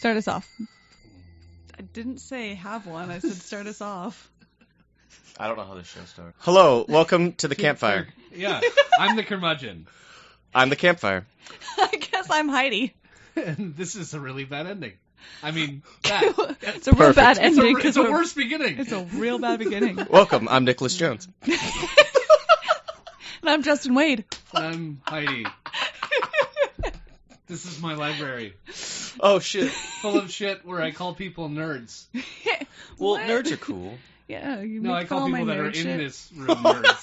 Start us off. I didn't say have one. I said start us off. I don't know how this show starts. Hello, welcome to the campfire. Yeah, I'm the Curmudgeon. I'm the campfire. I guess I'm Heidi. And this is a really bad ending. I mean, bad. It's a real bad ending. It's a worse beginning. It's a real bad beginning. Welcome, I'm Nicholas Jones. And I'm Justin Wade. I'm Heidi. This is my library. Oh, shit. Full of shit where I call people nerds. Well, What? nerds are cool. Yeah, you No, I call people that are in shit. this room nerds.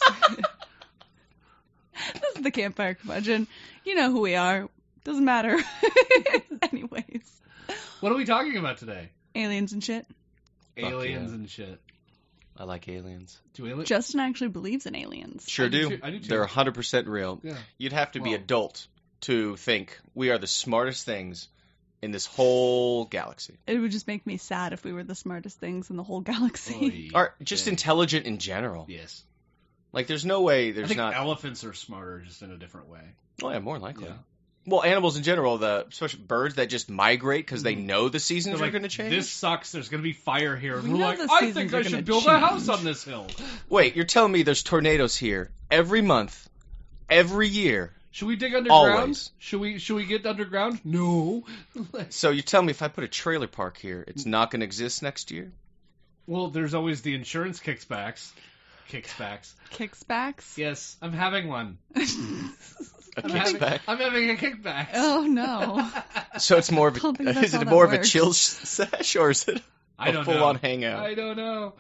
This is the campfire Curmudgeon. You know who we are. Doesn't matter. Anyways. What are we talking about today? Aliens and shit. Aliens yeah. and shit. I like aliens. Do aliens? Justin actually believes in aliens. Sure I do do. too. I do too. They're 100% real. Yeah. You'd have to be Well. adult to think we are the smartest things in this whole galaxy. It would just make me sad if we were the smartest things in the whole galaxy. Oy. Or just Yeah. intelligent in general. Yes. Like, there's no way I there's think not... elephants are smarter, just in a different way. Oh, yeah, more likely. Yeah. Well, animals in general, especially birds that just migrate because they know the seasons They're are going to change. This sucks. There's going to be fire here. We And we're know like, the I seasons think are I gonna should build a change. house on this hill. Wait, you're telling me there's tornadoes here every month, every year? Should we dig underground? Always. Should we get underground? No. So you're telling me if I put a trailer park here, it's not going to exist next year? Well, there's always the insurance kickbacks. Kicksbacks? Yes, I'm having one. A I'm having, kickback? I'm having a kickback. Oh, no. So it's more of I don't think a, that's is how it that more of a works. chill sesh or is it I a don't full-on know. hangout? I don't know.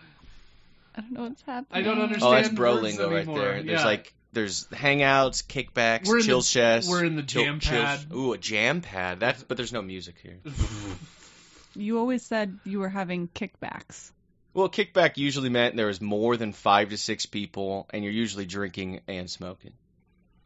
I don't know what's happening. I don't understand. Oh, that's bro words lingo right anymore. there. There's Yeah. there's hangouts, kickbacks, We're in chill the- sesh. we're in the jam pad. Ooh, a jam pad. But there's no music here. You always said you were having kickbacks. Well, kickback usually meant there was more than 5 to 6 people, and you're usually drinking and smoking.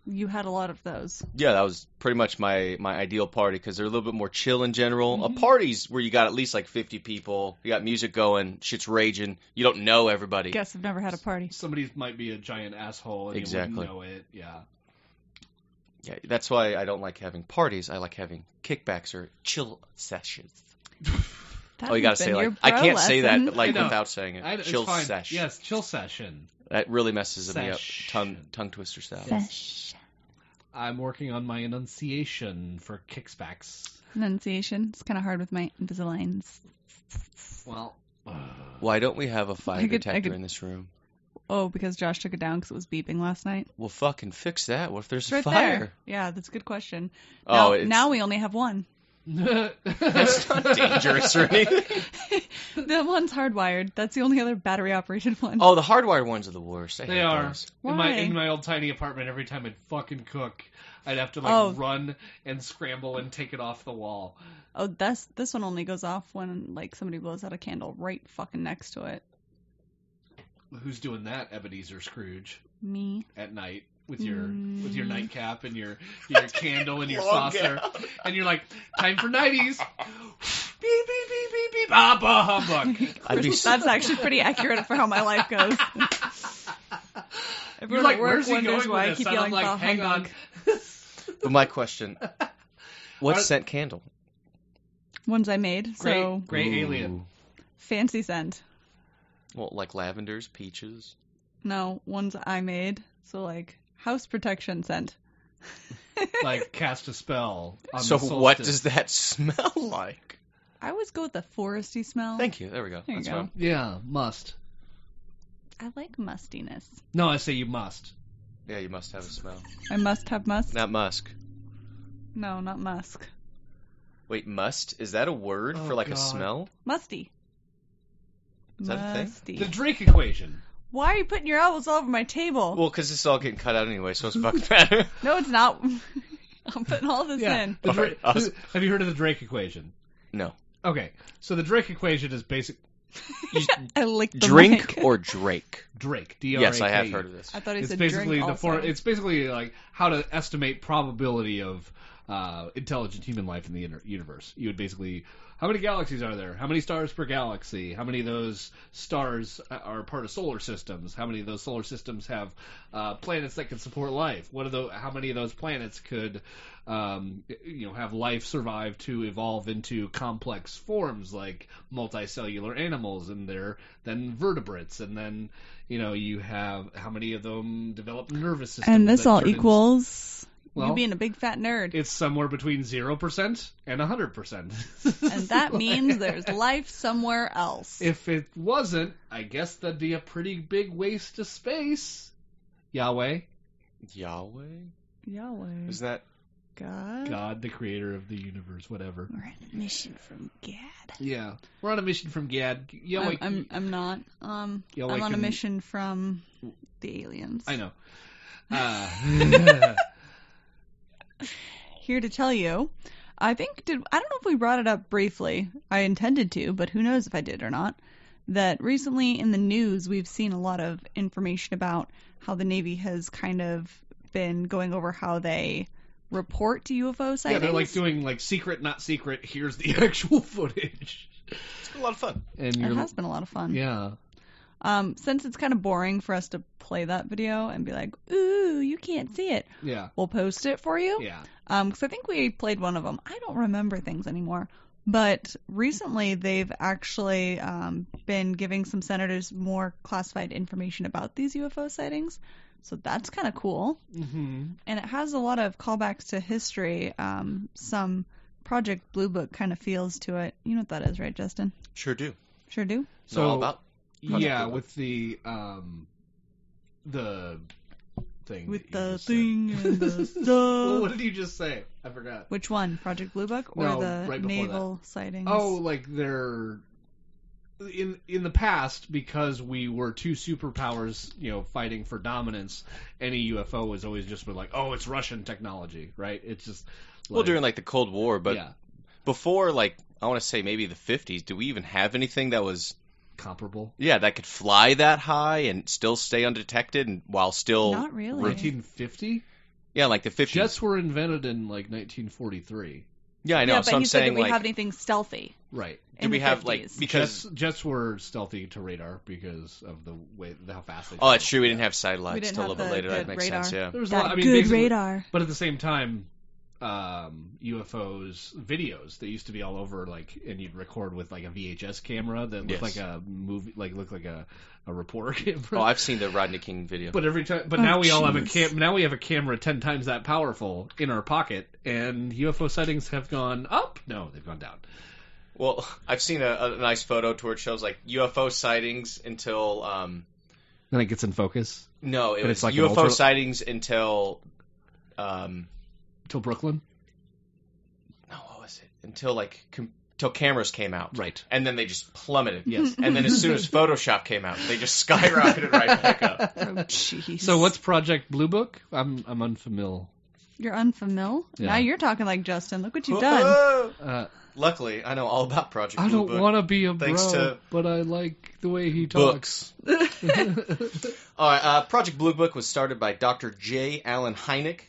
You had a lot of those. Yeah, that was pretty much my ideal party because they're a little bit more chill in general. Mhm. A party's where you got at least like 50 people, you got music going, shit's raging, you don't know everybody. Guess I've never had a party. Somebody might be a giant asshole and Exactly. you wouldn't know it. Yeah. Yeah, that's why I don't like having parties. I like having kickbacks or chill sessions. That Oh, you gotta has say been like your I bro can't say lesson. that like I know. without saying it. It's Chill fine. sesh. Yes, chill session. That really messes me up. Session. Tongue twister style. Sesh. I'm working on my enunciation for kickbacks. Pronunciation. It's kind of hard with my Invisaligns. Well, Why don't we have a fire I could- detector in this room? Oh, because Josh took it down because it was beeping last night. Well, fucking fix that. What if there's It's a right fire? there. Yeah, that's a good question. Oh, Now we only have one. It's not dangerous or anything. The one's hardwired. That's the only other battery operated one. Oh, the hardwired ones are the worst. I They hate are. those. Why? In my old tiny apartment, every time I'd fucking cook, I'd have to run and scramble and take it off the wall. Oh, this one only goes off when like somebody blows out a candle right fucking next to it. Who's doing that, Ebenezer Scrooge, Me. at night with your nightcap and your candle and your Long saucer, gown. and you're like, time for nighties. Beep beep beep beep beep. Ah, bah humbug. I'd be That's actually pretty accurate for how my life goes. You're Everyone like, at work where's he wonders going why I with keep this? And yelling I'm like, "bah hang on. humbug." But my question: what Are- scent candle? Ones I made. So Great Ooh. alien. fancy scent. Well, like lavenders, peaches. No, ones I made. So like house protection scent. Like cast a spell on So the what solstice. does that smell like? I always go with the foresty smell. Thank you. There we go. There you That's go. fine. Yeah, must. I like mustiness. No, I say you must. Yeah, you must have a smell. I must have musk. Not musk. No, not musk. Wait, must? Is that a word Oh, for like a God. smell? Musty. Is that a thing? Musty. The Drake equation. Why are you putting your elbows all over my table? Well, because it's all getting cut out anyway, so it's fucking matter. No, it's not. I'm putting all this Yeah. in. The Dra- Alright, awesome. Have you heard of the Drake equation? No. Okay, so the Drake equation is basic. I licked the Drink mic. or Drake? Drake. D-R-A-K-E. Yes, I have heard of this. I thought he It's said basically drink also. It's basically like how to estimate probability of intelligent human life in the universe. You would basically, how many galaxies are there? How many stars per galaxy? How many of those stars are part of solar systems? How many of those solar systems have planets that can support life? How many of those planets could have life survive to evolve into complex forms like multicellular animals, and then vertebrates, and then you have how many of them develop nervous systems? And this all equals you being a big fat nerd. It's somewhere between 0% and 100%. And that means there's life somewhere else. If it wasn't, I guess that'd be a pretty big waste of space. Yahweh? Is that God? God, the creator of the universe, whatever. We're on a mission from Gad. Yeah, we're on a mission from Gad. Yahweh, I'm not. I'm on a mission from the aliens. I know. Here to tell you, I don't know if we brought it up briefly. I intended to, but who knows if I did or not. That recently in the news we've seen a lot of information about how the Navy has kind of been going over how they report to UFO sightings. Yeah, they're like doing secret, not secret. Here's the actual footage. It's been a lot of fun. And it has been a lot of fun. Yeah. Since it's kind of boring for us to play that video and be like, ooh, you can't see it. Yeah. We'll post it for you. Yeah. Because I think we played one of them. I don't remember things anymore. But recently they've actually been giving some senators more classified information about these UFO sightings. So that's kind of cool. Mm-hmm. And it has a lot of callbacks to history. Some Project Blue Book kind of feels to it. You know what that is, right, Justin? Sure do. Sure do. So all about yeah, with the thing. With the thing and the stuff. Well, what did you just say? I forgot. Which one? Project Blue Book or the right naval sightings? Oh, like they're in the past, because we were two superpowers, fighting for dominance. Any UFO was always just been like, oh, it's Russian technology, right? It's just during the Cold War, but yeah. Before I want to say maybe the 50s. Do we even have anything that was comparable? Yeah, that could fly that high and still stay undetected, and while still not really 1950. Yeah, like the 50s. Jets were invented in 1943. Yeah, I know. Yeah, but so I'm he said saying that we have anything stealthy. Right. Do we have 50s. because jets were stealthy to radar because of the way how fast they. Oh, it's true. We didn't have satellites We didn't till a have little bit later. That makes radar. sense. Yeah. There was That a lot. I mean, good radar. But at the same time, UFOs videos they used to be all over, and you'd record with a VHS camera that looked like a movie, looked like a reporter camera. Oh, I've seen the Rodney King video. But now we all have now we have a camera 10 times that powerful in our pocket, and UFO sightings have gone up. No, they've gone down. Well, I've seen a nice photo to where it shows UFO sightings until. Then it gets in focus. No, it was UFO sightings until. Till Brooklyn? No, what was it? Until cameras came out. Right. And then they just plummeted. Yes. And then as soon as Photoshop came out, they just skyrocketed right back up. Oh, jeez. So what's Project Blue Book? I'm unfamiliar. You're unfamiliar? Yeah. Now you're talking like Justin. Look what you've done. Luckily, I know all about Project Blue Book. I don't want to be a thanks bro, to but I like the way he talks. All right, Project Blue Book was started by Dr. J. Allen Hynek.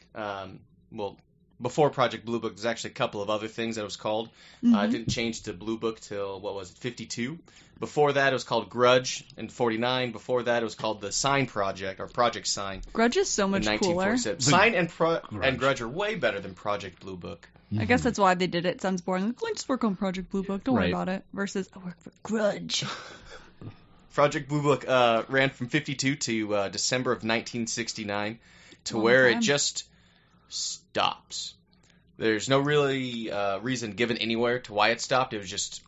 Before Project Blue Book, there's actually a couple of other things that it was called. It didn't change to Blue Book till, 52? Before that, it was called Grudge in 49. Before that, it was called the Sign Project, or Project Sign. Grudge is so much cooler. Sign and Grudge are way better than Project Blue Book. I guess that's why they did it. Sounds boring. Let's just work on Project Blue Book. Don't worry Right. about it. Versus, I work for Grudge. Project Blue Book ran from 52 to December of 1969 to Long where time. it just stops. There's no really reason given anywhere to why it stopped. It was just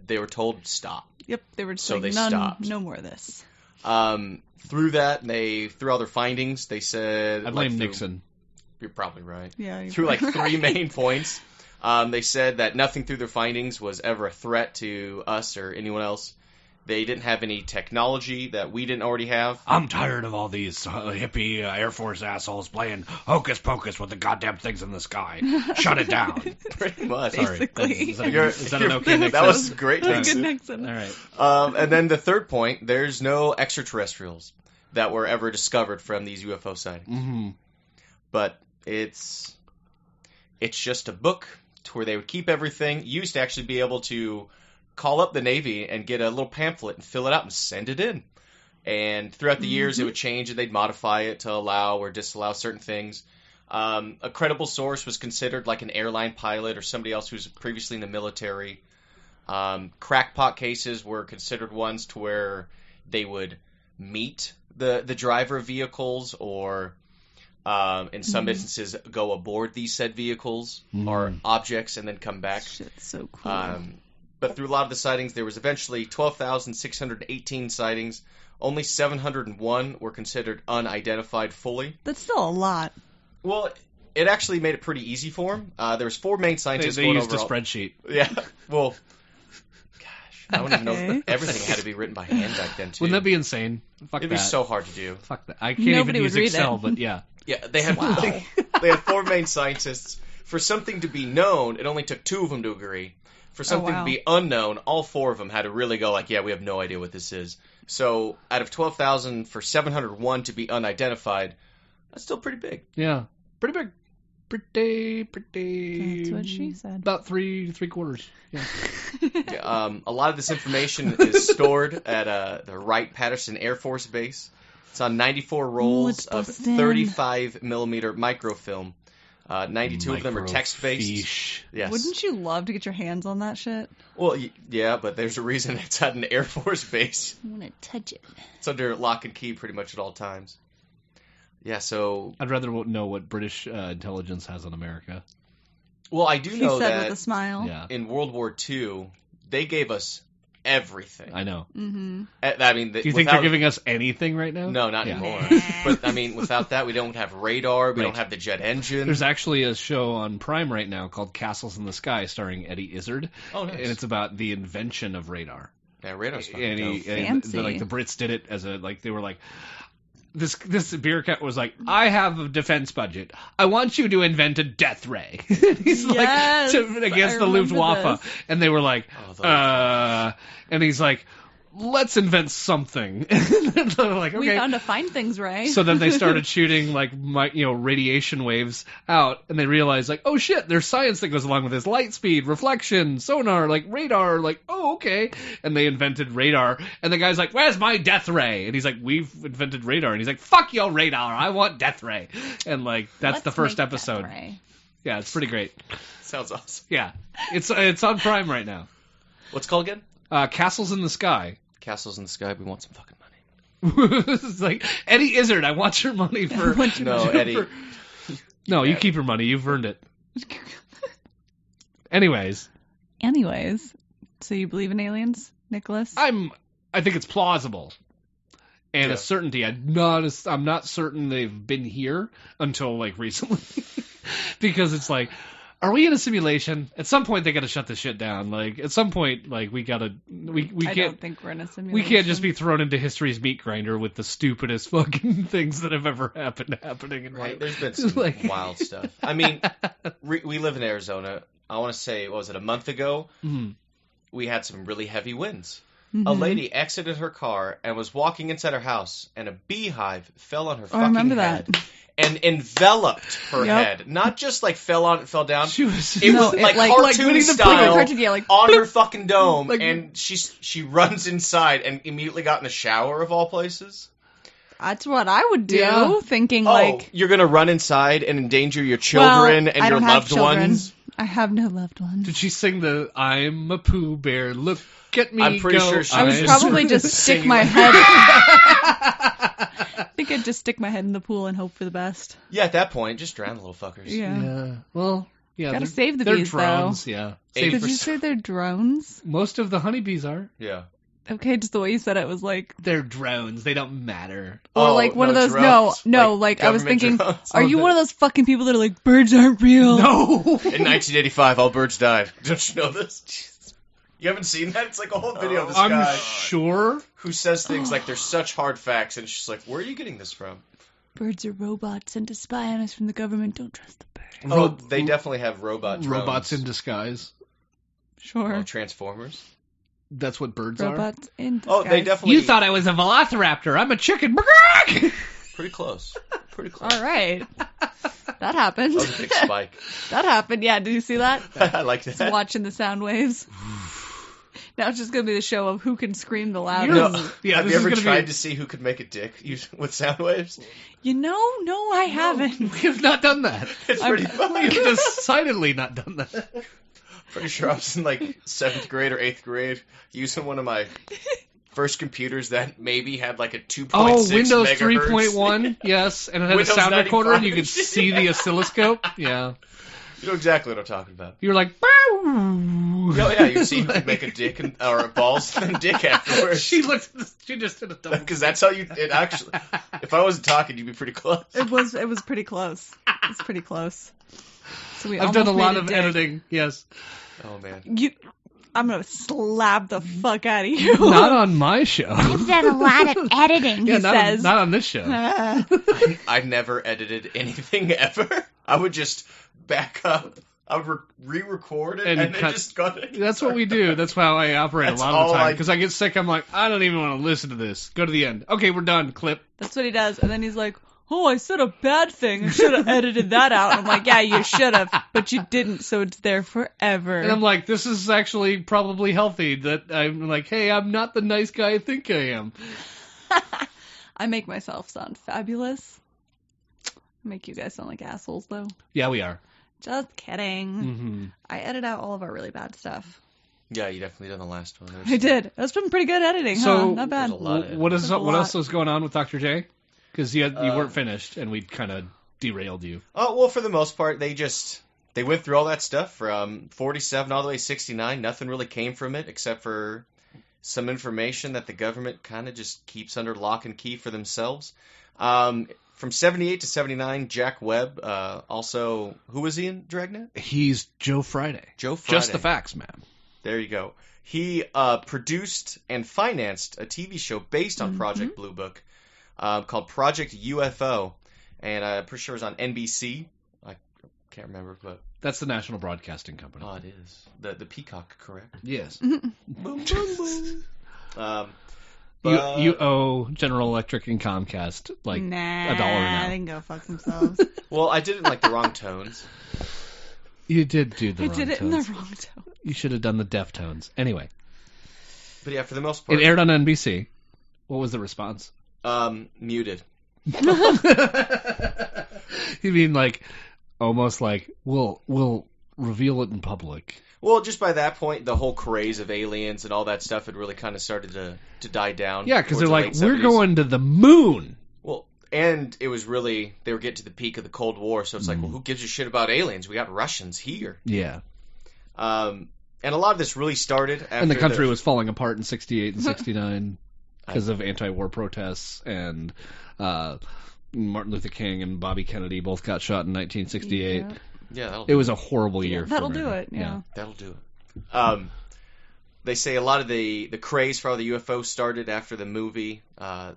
they were told stop. Yep, they were just So like, they none, stopped. no more of this. Through that, through all their findings, they said... I blame Nixon. You're probably right. Yeah, you're Through probably three right. main points, they said that nothing through their findings was ever a threat to us or anyone else. They didn't have any technology that we didn't already have. I'm tired of all these hippie Air Force assholes playing hocus pocus with the goddamn things in the sky. Shut it down. Pretty much. Sorry. Basically. Is that an okay Nixon? That was great. That's Nixon. good Nixon. All right. And then the third point, there's no extraterrestrials that were ever discovered from these UFO sightings. Mm-hmm. But it's It's just a book to where they would keep everything. You used to actually be able to call up the Navy and get a little pamphlet and fill it out and send it in. And throughout the years, it would change and they'd modify it to allow or disallow certain things. A credible source was considered like an airline pilot or somebody else who's previously in the military. Crackpot cases were considered ones to where they would meet the driver of vehicles or in some instances go aboard these said vehicles or objects and then come back. Shit's so cool. But through a lot of the sightings, there was eventually 12,618 sightings. Only 701 were considered unidentified fully. That's still a lot. Well, it actually made it pretty easy for them. There was 4 main scientists They going used over a spreadsheet. Yeah, well, gosh, I don't even know. Everything had to be written by hand back then, too. Wouldn't that be insane? Fuck It'd that. be so hard to do. Fuck that. I can't Nobody even would use read Excel, it. but yeah. Yeah, they had they had 4 main scientists. For something to be known, it only took 2 of them to agree. For something to be unknown, all 4 of them had to really go like, yeah, we have no idea what this is. So out of 12,000 for 701 to be unidentified, that's still pretty big. Yeah. Pretty big. Pretty. That's what she said. About 3.75. Yeah. A lot of this information is stored at the Wright-Patterson Air Force Base. It's on 94 rolls of 35 millimeter microfilm. 92 of them are text-based. Yes. Wouldn't you love to get your hands on that shit? Well, yeah, but there's a reason it's at an Air Force base. I want to touch it. It's under lock and key pretty much at all times. Yeah, so... I'd rather know what British intelligence has on America. Well, I do know He said that with a smile. Yeah. in World War II, they gave us everything. I know. Mm-hmm. I mean, Do you think they're giving us anything right now? No, not anymore. But, I mean, without that, we don't have radar, we don't have the jet engine. There's actually a show on Prime right now called Castles in the Sky starring Eddie Izzard. Oh, nice. And it's about the invention of radar. Yeah, radar's fucking And, dope. Fancy. the Brits did it as a, like, they were like, this bureaucrat was like, I have a defense budget. I want you to invent a death ray. He's Yes, like, against I the remember Luftwaffe. this. And they were like, and he's like, let's invent something. And they're like, okay. We found to find things, right? So then they started shooting like radiation waves out, and they realized like, oh shit, there's science that goes along with this: light speed, reflection, sonar, like radar. Like, oh okay. And they invented radar, and the guy's like, where's my death ray? And he's like, we've invented radar, and he's like, fuck your radar, I want death ray. And like that's Let's the first make episode. Death Ray. Yeah, it's pretty great. Sounds awesome. Yeah, it's on Prime right now. What's it called again? Castles in the Sky. Castles in the Sky, we want some fucking money. It's like, Eddie Izzard, I want your money for... No, Eddie. No, you keep your money. You've earned it. Anyways, so you believe in aliens, Nicholas? I think it's plausible. And a certainty. I'm not certain they've been here until, like, recently. Because it's like... Are we in a simulation? At some point, they got to shut this shit down. Like, at some point, like, we can't. I don't think we're in a simulation. We can't just be thrown into history's meat grinder with the stupidest fucking things that have ever happening in Right, life. there's been some wild stuff. I mean, we live in Arizona. I want to say, what was it, a month ago? Mm-hmm. We had some really heavy winds. Mm-hmm. A lady exited her car and was walking inside her house, and a beehive fell on her fucking I remember head. that. And enveloped her Yep. head. Not just like fell on it, fell down. She was. It was like cartoon Winnie the Pooh style cartoon, yeah, like, on her fucking dome, Like- and she runs inside and immediately got in the shower of all places. That's what I would do, Yeah. thinking Oh, like, you're gonna run inside and endanger your children well, and I your don't have loved children. ones. I have no loved ones. Did she sing the "I'm a Pooh Bear"? Look at me. I'm pretty go, sure she I would was probably just stick singing my like- head. I think I'd just stick my head in the pool and hope for the best. Yeah, at that point, just drown the little fuckers. Yeah. Yeah. Well, yeah. Gotta they're- save the they're bees, drones, though. Yeah. Did Did you say they're drones? Most of the honeybees are. Yeah. Okay, just the way you said it was like, They're drones. They don't matter. or Oh, like one no, of those. drones. No, Like like I was government thinking, drones. are you one of those fucking people that are like, birds aren't real? No. In 1985, all birds died. Don't you know this? You haven't seen that? It's like a whole video of this I'm guy sure. who says things like they're such hard facts, and it's just like, where are you getting this from? Birds are robots sent to spy on us from the government. Don't trust the bird. Oh, they definitely have robot drones. Robots in disguise. Sure. Oh, Transformers. That's what birds are. Robots in disguise. Oh, they definitely. You thought I was a velociraptor. I'm a chicken. Pretty close. Pretty close. All right. That happened. That was a big spike. That happened. Yeah, did you see that? I like that. Just watching the sound waves. Now it's just going to be the show of who can scream the loudest. No. Yeah, Have this you is ever gonna tried be- to see who could make a dick with sound waves? You know, no, I haven't. We have not done that. It's pretty We funny. have decidedly not done that. Pretty sure I was in like 7th grade or 8th grade using one of my first computers that maybe had like a 2.6 Oh, Windows megahertz. 3.1 yes, and it had Windows a sound recorder, and you 95. could see the oscilloscope. Yeah, You know exactly what I'm talking about. you were like, Oh yeah, you see who could make a dick or balls and dick afterwards. she looked. She just did a double. Because that's how it actually. If I wasn't talking, you'd be pretty close. It was pretty close. It was pretty close. So we I've done a almost lot made of dick. editing. Yes, Oh man. I'm going to slap the fuck out of you. not on my show. I've done a lot of editing, Yeah, he says. not on this show. I never edited anything ever. I would just back up. I would re-record it And and then cut- just cut it. That's what we do. That's how I operate That's a lot of the all time. I- Because I get sick, I'm like, I don't even want to listen to this. Go to the end. Okay, we're done. Clip. That's what he does. And then he's like, oh, I said a bad thing. I should have edited that out. And I'm like, yeah, you should have, but you didn't, so it's there forever. And I'm like, this is actually probably healthy. That I'm like, hey, I'm not the nice guy I think I am. I make myself sound fabulous. Make you guys sound like assholes, though. Yeah, we are. Just kidding. Mm-hmm. I edit out all of our really bad stuff. Yeah, you definitely done the last one. I did. That's been pretty good editing, So, huh? Not bad. there's a lot of What There's a what else lot. was going on with Dr. J? Because you weren't finished, and we kind of derailed you. Oh well, for the most part, they went through all that stuff from 47 all the way to 69. Nothing really came from it except for some information that the government kind of just keeps under lock and key for themselves. From 78 to 79, Jack Webb, also, who was he in Dragnet? He's Joe Friday. Joe Friday. Just the facts, man. There you go. He produced and financed a TV show based on Project Blue Book called Project UFO, and I'm pretty sure it was on NBC. I can't remember, but That's the National Broadcasting Company. it is the Peacock, correct? Yes. Boom, boom, boom. You owe General Electric and Comcast like nah, $1 now. they can go fuck themselves. Well, I did it in like the wrong tones. You did do the I wrong did it tones. in the wrong tone. You should have done the Deftones. Anyway, But yeah, for the most part, it aired on NBC. What was the response? muted. You mean like almost like we'll reveal it in public? Well, just by that point, the whole craze of aliens and all that stuff had really kind of started to die down. Yeah, because towards they're the like, late we're 70s. going to the moon. Well, and it was really, they were getting to the peak of the Cold War, so it's like, well, who gives a shit about aliens? We got Russians here. Yeah, And a lot of this really started after and the country was falling apart in '68 and '69 because I- of anti-war protests, and Martin Luther King and Bobby Kennedy both got shot in 1968. Yeah. Yeah, It was a horrible year. for That'll do America. it, yeah. that'll do it. They say a lot of the craze for all the UFOs started after the movie, what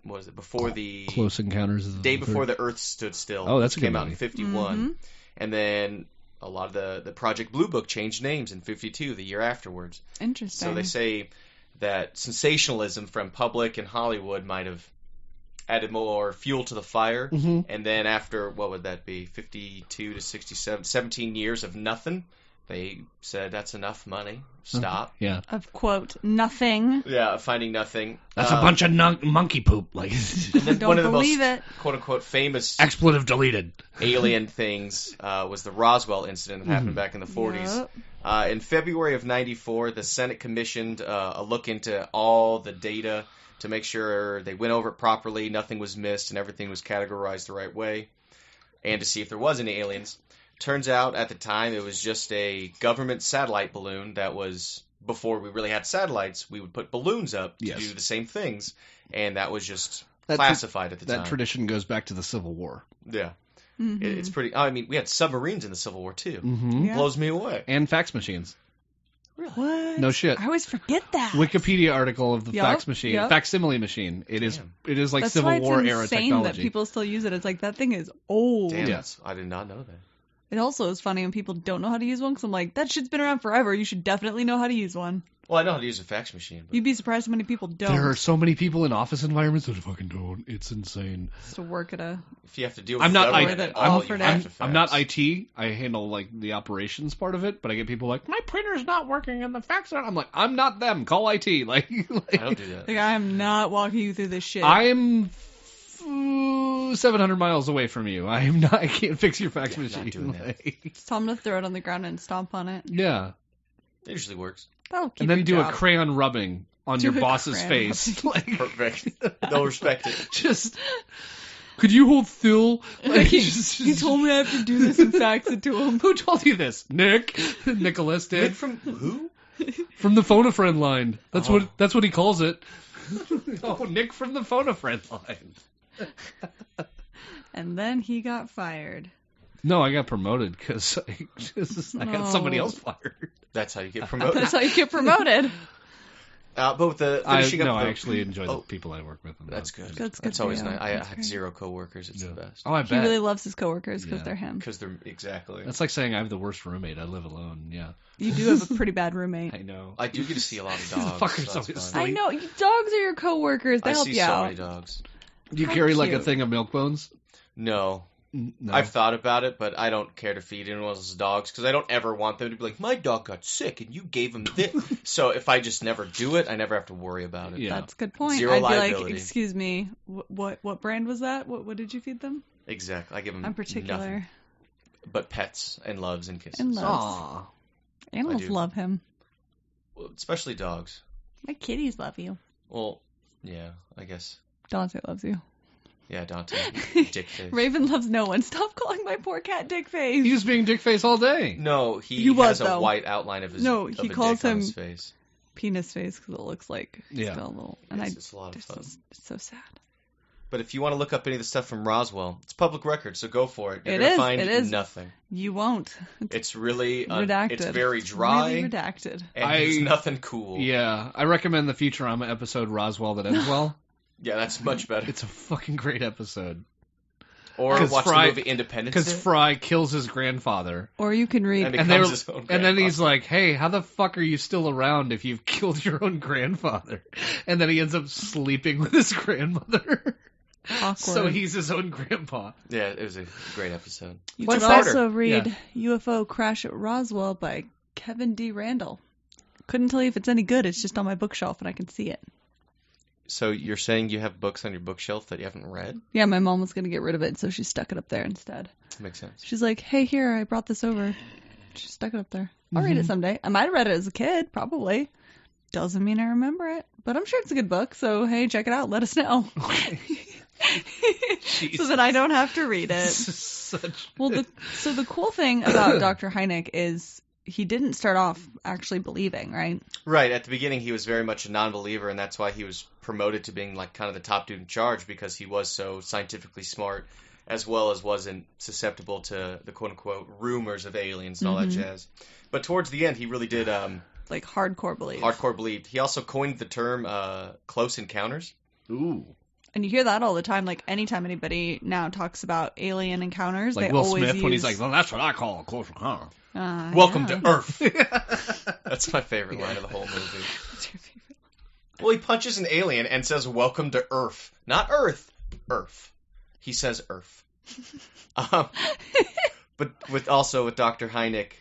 was it, before the Close Encounters of the day before Third- the Earth Stood Still. Oh, that's a good came out in movie. 51. Mhm. And then a lot of the Project Blue Book changed names in 52, the year afterwards. Interesting. So they say that sensationalism from public and Hollywood might have added more fuel to the fire. Mhm. And then after, what would that be, 52 to 67, 17 years of nothing, they said that's enough money. Stop. Yeah, Of quote, nothing. Yeah, finding nothing. that's a bunch of monkey poop. Like And then Don't one of the most believe it. quote-unquote famous expletive deleted. alien things was the Roswell incident that happened back in the 40s. Yep. In February of 94, the Senate commissioned a look into all the data to make sure they went over it properly, nothing was missed, and everything was categorized the right way, and to see if there was any aliens. Turns out, at the time, it was just a government satellite balloon that was, before we really had satellites, we would put balloons up to Yes. do the same things, and that was just That classified at the That time. tradition goes back to the Civil War. Yeah. Mhm. It's pretty... I mean, we had submarines in the Civil War, too. Mm-hmm. Yeah. Blows me away. And fax machines. What? No shit. I always forget that. Wikipedia article of the Yup, fax machine, yup. facsimile machine. It is like That's Civil why it's War era insane technology. that people still use it. It's like, that thing is old. Damn, Yeah. I did not know that. It also is funny when people don't know how to use one, because I'm like, that shit's been around forever. You should definitely know how to use one. Well, I know how to use a fax machine. But... You'd be surprised how many people don't. There are so many people in office environments that fucking don't. It's insane. Just to work at a... If you have to deal with I'm not government I- at all, you have to fax. I'm not IT. I handle like the operations part of it, but I get people like, my printer's not working and the fax. I'm like, I'm not them. Call IT. Like I don't do that. Like, I am not walking you through this shit. I'm 700 miles away from you. I am not. I can't fix your fax machine. Not doing that. Like, Just tell them to throw it on the ground and stomp on it. yeah, It usually works. That'll keep and then your do job. a crayon rubbing on Do your a boss's crayon face. rubbing. Like, Perfect. They'll respect it. just. Could you hold still? Like, he told me I have to do this and fax it to him. Who told you this? Nick. Nicholas did. Nick from who? From the phone a friend line. That's Oh. what he calls it. Oh, Nick from the phone a friend line. And then he got fired. No, I got promoted because I got somebody else fired. That's how you get promoted. That's how you get promoted. But with the finishing up I the- actually enjoy the Oh. people I work with. and That's good. That's good That's for always you. nice. I That's had great. 0 coworkers. It's the best. Oh, I He bet. really loves his coworkers because Yeah. they're him. Because they're exactly. That's like saying I have the worst roommate. I live alone. Yeah, You do have a pretty bad roommate. I know. I do get to see a lot of These dogs. fuckers so that's always fun. I know. Dogs are your coworkers. They I help see you so out. many dogs. Do you How carry like a cute. thing of milk bones? No. No. I've thought about it, but I don't care to feed anyone else's dogs because I don't ever want them to be like, my dog got sick and you gave him this. So if I just never do it, I never have to worry about it. Yeah. That's a good point. Zero I'd be like, liability. excuse me, what brand was that? What did you feed them? Exactly. I give them I'm particular. nothing but pets and loves and kisses. And loves. Aw. Animals do. love him. Well, especially dogs. My kitties love you. Well, yeah, I guess. Dante loves you. Yeah, Dante. Dickface. Raven loves no one. Stop calling my poor cat Dickface. He was being dick face all day. No, he He was, has a though. white outline of his No, of he a calls dick on him- his face. Penis face because it looks like he's Yeah. got a little. And It's a lot of this fun. is so sad. But if you want to look up any of the stuff from Roswell, it's public record, so go for it. You're It gonna is, find it is. nothing. You won't. It's really Redacted. it's very dry Really redacted. and there's I- nothing cool. Yeah, I recommend the Futurama episode Roswell That Ends Well. Yeah, that's much better. It's a fucking great episode. Or 'Cause watch Fry- the movie Independence Because Day. Fry kills his grandfather. Or you can read. And And, becomes his own and then grandpa. he's like, hey, how the fuck are you still around if you've killed your own grandfather? And then he ends up sleeping with his grandmother. Awkward. So he's his own grandpa. Yeah, it was a great episode. You What's can harder? also read UFO Crash at Roswell by Kevin D. Randall. Couldn't tell you if it's any good. It's just on my bookshelf and I can see it. So you're saying you have books on your bookshelf that you haven't read? Yeah, my mom was going to get rid of it, so she stuck it up there instead. Makes sense. She's like, hey, here, I brought this over. She stuck it up there. I'll read it someday. I might have read it as a kid, probably. Doesn't mean I remember it. But I'm sure it's a good book, so hey, check it out. Let us know. So that I don't have to read it. Well, the cool thing about Dr. Hynek is he didn't start off actually believing, right? Right, at the beginning he was very much a non-believer, and that's why he was promoted to being like kind of the top dude in charge, because he was so scientifically smart, as well as wasn't susceptible to the quote-unquote rumors of aliens and all that jazz. But towards the end, he really did Like hardcore believe. hardcore believed. He also coined the term close encounters. Ooh. And you hear that all the time. Like anytime anybody now talks about alien encounters, Like they Will always Smith use, when he's like, well, that's what I call a close encounter. Welcome yeah. to Earth. That's my favorite line of the whole movie. What's your favorite? Well, he punches an alien and says, welcome to Earth. Not Earth. Earth. He says Earth. But with Dr. Hynek,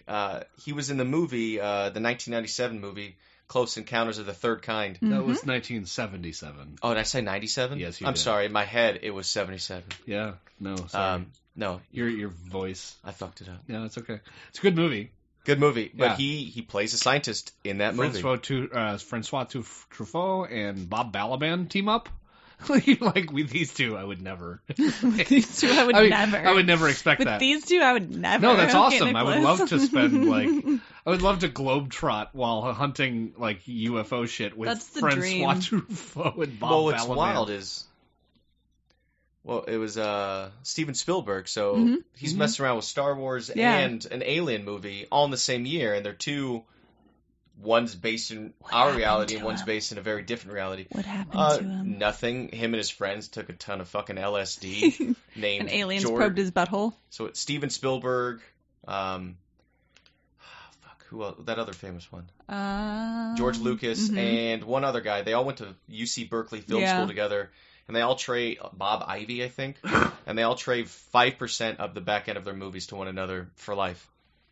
he was in the movie, the 1997 movie, Close Encounters of the Third Kind. That was 1977. Oh, did I say 97? Yes, you I'm did. sorry. In my head, it was 77. Yeah. No, sorry. No, your voice. I fucked it up. Yeah, that's okay. It's a good movie. Good movie. But Yeah. he plays a scientist in that movie. Francois Truffaut and Bob Balaban team up. Like with these two, I would never. These two, I would never. I would never expect With that. these two, I would never. No, that's Okay, awesome. I would Nicholas. love to spend I would love to globetrot while hunting like UFO shit with That's the Francois dream. Truffaut and Bob Well, what's Balaban. wild is, it was Steven Spielberg, so Mhm. he's messing around with Star Wars Yeah. and an Alien movie all in the same year, and they're two. One's based in What our happened reality, to and one's him? based in a very different reality. What happened to him? Nothing. Him and his friends took a ton of fucking LSD. Named And aliens George. probed his butthole. So it's Steven Spielberg. Fuck, who else? That other famous one. George Lucas and one other guy. They all went to UC Berkeley Film School together, and they all trade Bob Ivy, I think, and they all trade 5% of the back end of their movies to one another for life.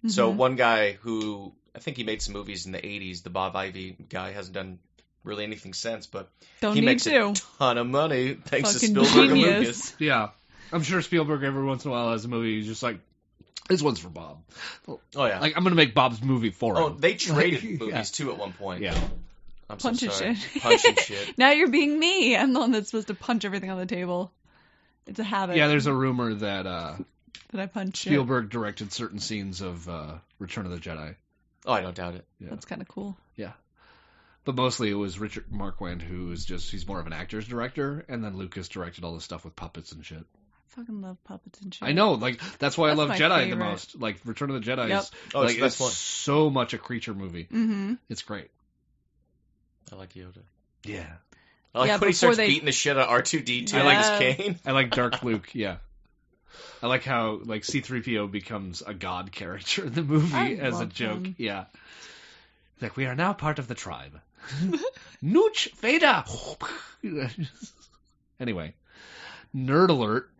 So one guy who I think he made some movies in the 80s, the Bob Ivy guy, hasn't done really anything since, but he makes a ton of money thanks to Spielberg and Lucas. Yeah. I'm sure Spielberg every once in a while has a movie he's just like, this one's for Bob. Oh, yeah. Like, I'm going to make Bob's movie for him. Oh, they traded movies, too, at one point. Yeah. I'm punching so sorry. shit. Punching shit. Now you're being me. I'm the one that's supposed to punch everything on the table. It's a habit. Yeah, there's a rumor that I punch Spielberg directed certain scenes of Return of the Jedi. Oh, I don't doubt it. Yeah. That's kind of cool. Yeah. But mostly it was Richard Marquand, who is he's more of an actor's director, and then Lucas directed all the stuff with puppets and shit. I fucking love puppets and shit. I know, like, that's why I love my Jedi favorite. the most. Like, Return of the Jedi is, Oh, like, it's it's so much a creature movie. Mm-hmm. It's great. I like Yoda. Yeah. I like when he starts beating the shit out of R2-D2 Yeah. like his cane. I like Dark Luke, yeah. I like how, like, C-3PO becomes a god character in the movie as a joke. Him. Yeah. Like, we are now part of the tribe. Nooch Vader! Anyway. Nerd alert.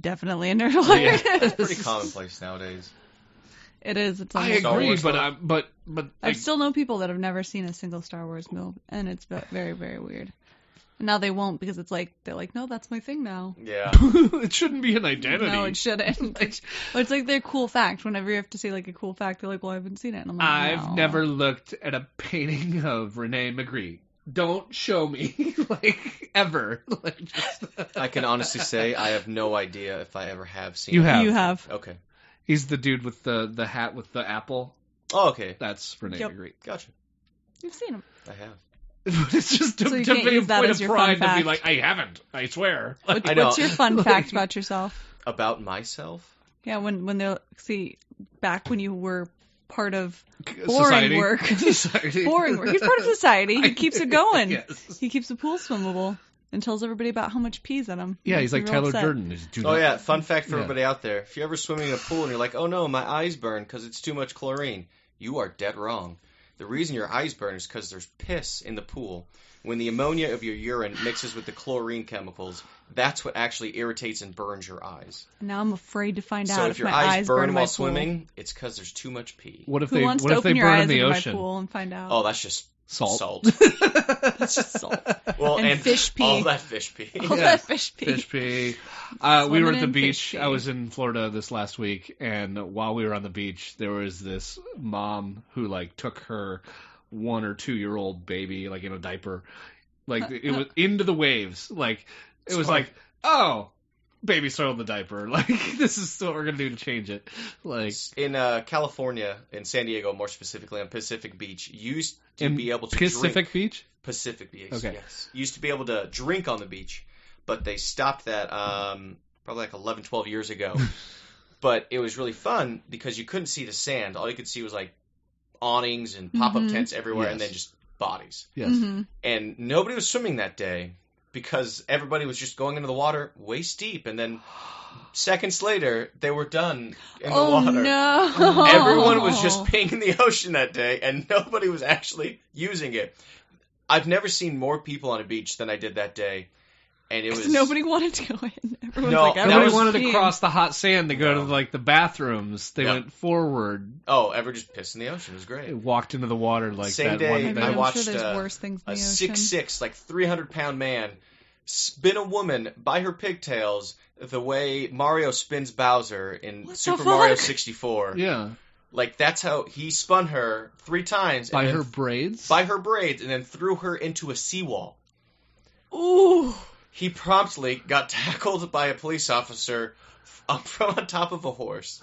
Definitely a nerd alert. Yeah. It's pretty commonplace nowadays. It is. It's I almost agree, Wars but I still know people that have never seen a single Star Wars film, and it's very, very weird. And now they won't because it's like they're like, no, that's my thing now. Yeah. it shouldn't be an identity. No, it shouldn't. It's like their cool fact. Whenever you have to say like a cool fact, they're like, well, I haven't seen it. And I'm like, I've no. never looked at a painting of Renee Magritte. Don't show me, like, ever. Like, just... I can honestly say I have no idea if I ever have seen You it. have. You have. Okay. He's the dude with the hat with the apple. Oh, okay. That's Renee Magritte. Gotcha. You've seen them. I have. It's just So you to can't be a use that point as of your pride fun to be fact. like, I haven't. I swear. Like, I know. What's your fun fact about yourself? About myself? Yeah, when they're back when you were part of society. work. Society. boring work. He's part of society. He keeps it going. Yes. He keeps the pool swimmable and tells everybody about how much pee's in him. Yeah, he's like real Tyler upset. Durden. Oh, yeah. Fun fact for Yeah. everybody out there. If you're ever swimming in a pool and you're like, oh, no, my eyes burn because it's too much chlorine, you are dead wrong. The reason your eyes burn is because there's piss in the pool. When the ammonia of your urine mixes with the chlorine chemicals, that's what actually irritates and burns your eyes. Now I'm afraid to find So out if if your my eyes burn in my while pool. swimming, it's because there's too much pee. What if Who they wants what to if they open your burn eyes in the into ocean? my pool and find out? Oh, that's just Salt. Salt. That's just salt. Well, And fish pee. All that fish pee. All that fish pee. Fish pee. We were Swimming at the in beach. fish pee. I was in Florida this last week, and while we were on the beach, there was this mom who like took her 1 or 2 year old baby like in a diaper, like it was into the waves. Like it was like, oh, baby soiled the diaper. Like this is what we're gonna do to change it. Like In California, in San Diego, more specifically on Pacific Beach, you used to be able to Pacific drink. Beach. Pacific Beach, Okay. yes. You used to be able to drink on the beach, but they stopped that probably like 11, 12 years ago. But it was really fun because you couldn't see the sand. All you could see was like awnings and pop-up tents everywhere and Yes. then just bodies. Yes. Mm-hmm. And nobody was swimming that day because everybody was just going into the water waist deep. And then seconds later, they were done in the water. No. Everyone was just peeing in the ocean that day, and nobody was actually using it. I've never seen more people on a beach than I did that day, and it was Nobody wanted to go in. Everyone's No, like, that Everybody was wanted to peeing. cross the hot sand to go No. to like the bathrooms. They Yeah. went forward. Oh, ever just pissed in the ocean. It was great. They walked into the water like Same that day, one I mean, thing. I I'm watched sure there's worse things in a the ocean. 6'6", like 300-pound man spin a woman by her pigtails the way Mario spins Bowser in What the Super Mario fuck? 64. Yeah, Like, that's how he spun her 3 times. by and then her braids. by her braids, and then threw her into a seawall. Ooh. He promptly got tackled by a police officer up from on top of a horse.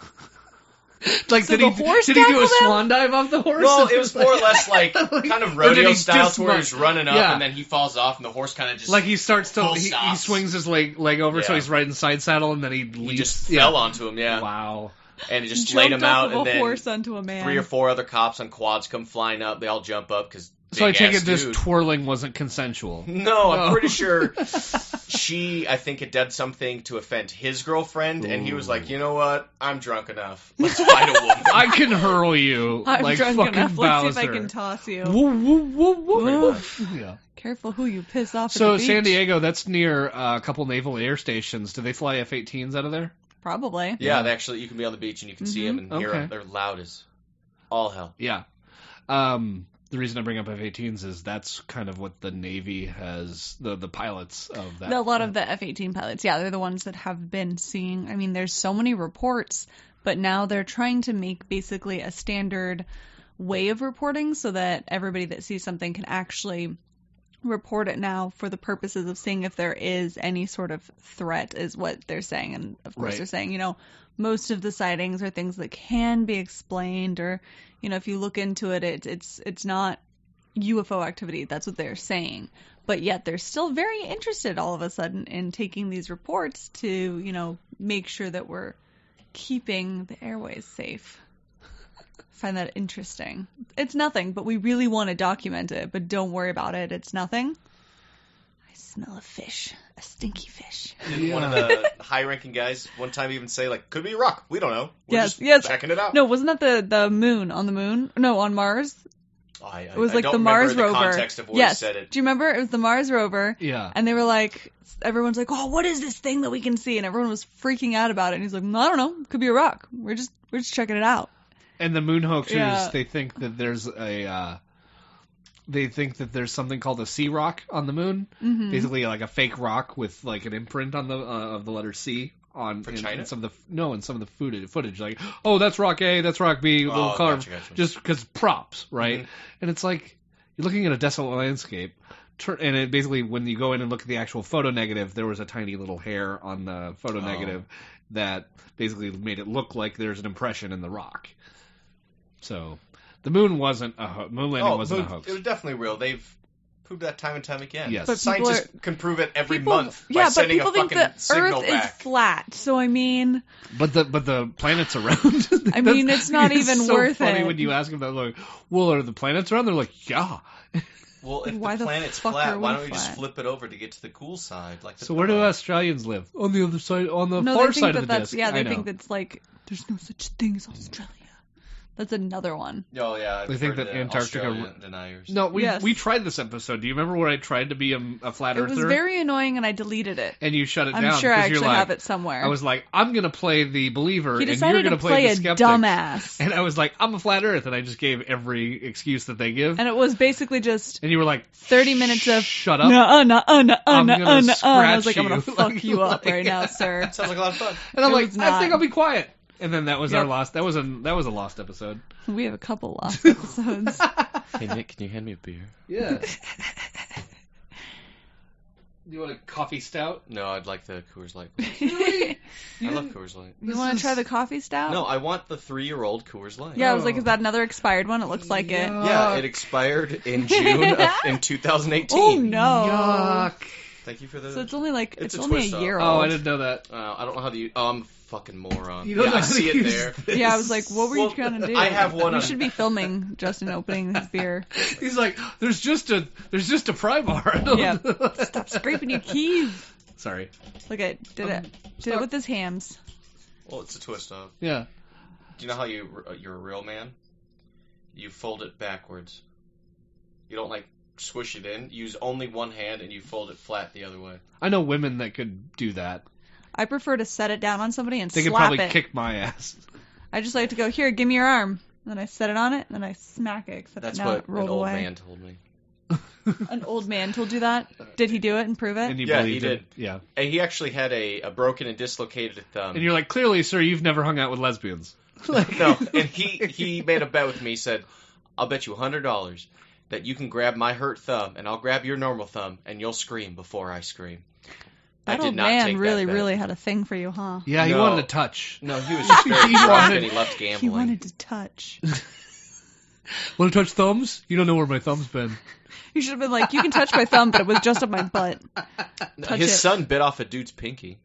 Like, So did the he horse do a tackled him? swan dive off the horse? Well, it was more or less like kind of Or did rodeo he style, just to where he's running up Yeah. and then he falls off, and the horse kind of just like he starts to full he stops. swings his leg over, so Yeah. he's riding side saddle, and then he leaps. He just Yeah. fell onto him, yeah, Wow. and it just Jumped laid him off out, of and a then horse onto a man. 3 or 4 other cops on quads come flying up. They all jump up because So I take big-ass it this dude. twirling wasn't consensual. No, I'm pretty sure I think, had done something to offend his girlfriend, and he was like, you know what? I'm drunk enough. Let's fight a woman. I can hurl you I'm like drunk fucking enough. Bowser. Let's see if I can toss you. Woo, woo, woo, woo. Oof. Yeah. Careful who you piss off. So at the San beach. Diego, that's near a couple naval air stations. Do they fly F-18s out of there? Probably. Yeah, they actually, you can be on the beach and you can see them and hear Okay. them. They're loud as all hell. Yeah. The reason I bring up F-18s is that's kind of what the Navy has, the pilots of that. A lot of the F-18 pilots, yeah, they're the ones that have been seeing. I mean, there's so many reports, but now they're trying to make basically a standard way of reporting so that everybody that sees something can actually report it now for the purposes of seeing if there is any sort of threat, is what they're saying. And of course, Right. they're saying, most of the sightings are things that can be explained, or if you look into it, it's not UFO activity. That's what they're saying. But yet they're still very interested all of a sudden in taking these reports to, make sure that we're keeping the airways safe. Find that interesting. It's nothing, but we really want to document it. But don't worry about it. It's nothing. I smell a fish. A stinky fish. Didn't one of the high-ranking guys one time even say, like, could be a rock? We don't know. We're just checking it out. No, wasn't that the moon? On the moon? No, on Mars. It was like don't the Mars remember rover. The context of where yes. he said it. Do you remember? It was the Mars rover. Yeah. And they were like, everyone's like, oh, what is this thing that we can see? And everyone was freaking out about it. And he's like, no, I don't know. Could be a rock. We're just checking it out. And the moon hoaxers, Yeah. they think that there's something called a sea rock on the moon. Mm-hmm. Basically, like a fake rock with like an imprint on the of the letter C on For China? in some of the footage. Like, oh, that's rock A, that's rock B, little color, gotcha. just because props, right? Mhm. And it's like you're looking at a desolate landscape. And it basically, when you go in and look at the actual photo negative, there was a tiny little hair on the photo negative that basically made it look like there's an impression in the rock. So, the moon wasn't moon landing wasn't a hoax. It was definitely real. They've proved that time and time again. Yes. But Scientists can prove it every people- month by Yeah, but sending a people think fucking the signal Earth back. is flat. So, I mean, But the planets around. I mean, it's not even so worth funny it. when you ask them that, like, well, are the planets around? They're like, yeah. Well, if Why the the planet's fuck flat, are why we don't we just flat? flip it over to get to the cool side? Like the So where do pillow? Australians live? On the other side, on the no, far they think side that of the that's, disc. yeah, I they know. think that's like, there's no such thing as Australia. That's another one. Oh yeah, I've They think heard that the Antarctica- Australia deniers. No, we Yes. we tried this episode. Do you remember where I tried to be a flat It earther? was very annoying, and I deleted it. And you shut it I'm down. sure I 'cause actually you're like, have it somewhere. I was like, I'm gonna play the believer, He and you're decided gonna to play play the a skeptic. dumbass. And I was like, I'm a flat Earth, and I just gave every excuse that they give. And it was basically just And you were like, 30 minutes of shut up. nuh-uh. And gonna I was like, I'm scratch gonna you. fuck you up Like- right now, sir. Sounds like a lot of fun. And I'm It like, was I not. think I'll be quiet. And then that was our Yep. lost. That was a lost episode. We have a couple lost episodes. Hey Nick, can you hand me a beer? Yeah. You want a coffee stout? No, I'd like the Coors Light. You I love Coors Light. want to try the coffee stout? No, I want the 3-year-old Coors Light. Yeah, I was like, is that another expired one? It looks like it. Yeah, it expired in June in 2018. Oh no. Yuck. Thank you for the. So it's only like It's it's a only twist a off. year Oh, old. I didn't know that. I don't know how to. I'm a fucking moron. You don't know I how to see it use there. this. Yeah, I was like, what were Well, you trying to do? I have one We on- should be filming Justin opening his beer. He's like, there's just a pry bar. I don't Yeah. know. Stop scraping your keys. Sorry. Look at did it with his hams. Well, it's a twist off. Yeah. Do you know how you're a real man? You fold it backwards. You don't like squish it in. You use only one hand and you fold it flat the other way. I know women that could do that. I prefer to set it down on somebody and They could slap probably it. kick my ass. I just like to go, here, give me your arm. And then I set it on it, and then I smack it, except That's now what it an rolled old away. man told me. An old man told you that? Did he do it and prove it? And you Yeah, believed he it. did. Yeah. And he actually had a broken and dislocated thumb. And you're like, clearly, sir, you've never hung out with lesbians. No, and he made a bet with me. He said, "I'll bet you $100 that you can grab my hurt thumb, and I'll grab your normal thumb, and you'll scream before I scream." That I did old not man take really, that bet. really had a thing for you, huh? Yeah, he No. wanted to touch. No, he was just very He drunk wanted- and he loved He gambling. wanted to touch. Want to touch thumbs? You don't know where my thumb's been. You should have been like, you can touch my thumb, but it was just on my butt. No, touch his it. son bit off a dude's pinky.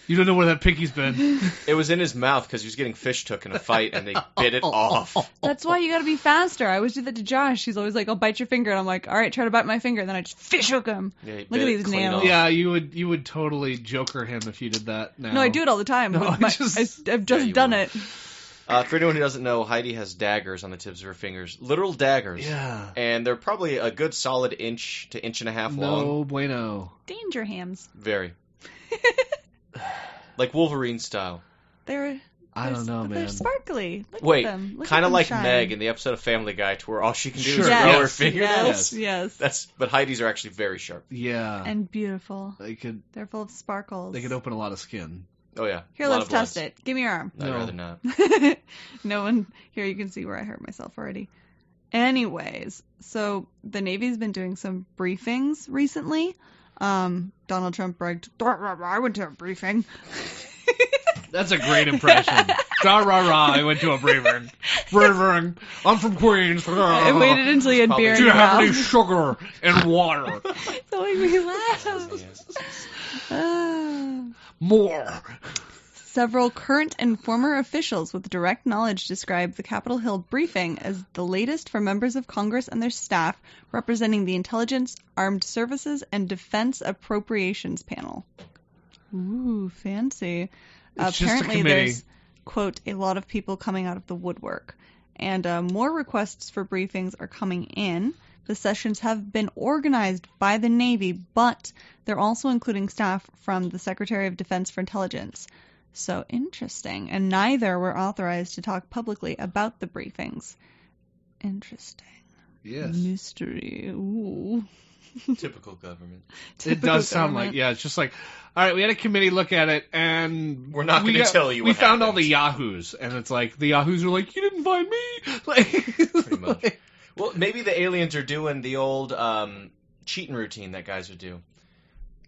You don't know where that pinky's been. It was in his mouth because he was getting fish took in a fight, and they bit it off. That's why you gotta be faster. I always do that to Josh. He's always like, I'll bite your finger. And I'm like, all right, try to bite my finger. And then I just fish hook him. Yeah, he Look bit at it these clean nails. off. Yeah, you would totally Joker him if you did that now. No, I do it all the time. No, I've just you done would. it. For anyone who doesn't know, Heidi has daggers on the tips of her fingers. Literal daggers. Yeah. And they're probably a good solid inch to inch and a half long. No bueno. Danger hams. Very. Like Wolverine style. I don't know, man. They're sparkly. Look Wait, at them. kind of like shine. Meg in the episode of Family Guy, to where all she can do Sure. is Yes, grow her fingernails. yes. But Heidi's are actually very sharp. Yeah. And beautiful. They're full of sparkles. They could open a lot of skin. Oh yeah. Here, A lot let's of bloods. test it. Give me your arm. I'd No. rather not. No one. Here, you can see where I hurt myself already. Anyways, so the Navy's been doing some briefings recently. Donald Trump bragged, I went to a briefing. That's a great impression. Rah, rah, rah, I went to a briefing. Briefing. I'm from Queens. I waited until he had beer in Do his you have any mouth. sugar and water? It's making me laugh. Ah. More. Several current and former officials with direct knowledge describe the Capitol Hill briefing as the latest for members of Congress and their staff representing the Intelligence, Armed Services, and Defense Appropriations Panel. Ooh, fancy. It's just a Apparently committee. there's, quote, a lot of people coming out of the woodwork. And more requests for briefings are coming in. The sessions have been organized by the Navy, but they're also including staff from the Secretary of Defense for Intelligence. So interesting. And neither were authorized to talk publicly about the briefings. Interesting. Yes. Mystery. Ooh. Typical government. It does sound like, yeah, it's just like, all right, we had a committee look at it, and We're not gonna tell you We what found all happened. the Yahoos, and it's like, the Yahoos are like, you didn't find me! Like, Pretty much. Well, maybe the aliens are doing the old cheating routine that guys would do.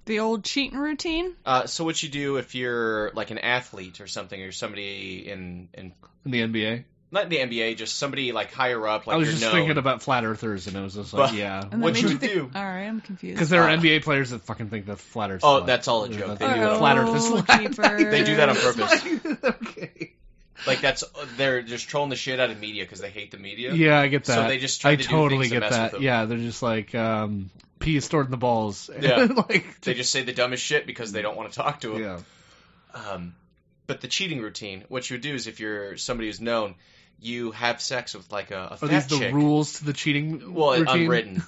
The old cheating routine? So what you do if you're like an athlete or something, or somebody in in the NBA. not in the NBA, just somebody like higher up, like I was you're just known. thinking about flat earthers, and it was just like, But- yeah. And that What made you you would think- do? All right, I'm confused. Because there are NBA players that fucking think that flat earth. Oh, that's all a joke. They do that. Flat earth is Oh, flat. jeepers. They do that on purpose. Okay. Like they're just trolling the shit out of media because they hate the media. Yeah, I get that. So they just try I to do totally things to get mess that. with them. Yeah, they're just like pee is stored in the balls. Yeah. Like, They just say the dumbest shit because they don't want to talk to them. yeah. But the cheating routine, what you would do is if you're somebody who's known, you have sex with like a Are fat these the chick. rules to the cheating Well, routine? unwritten.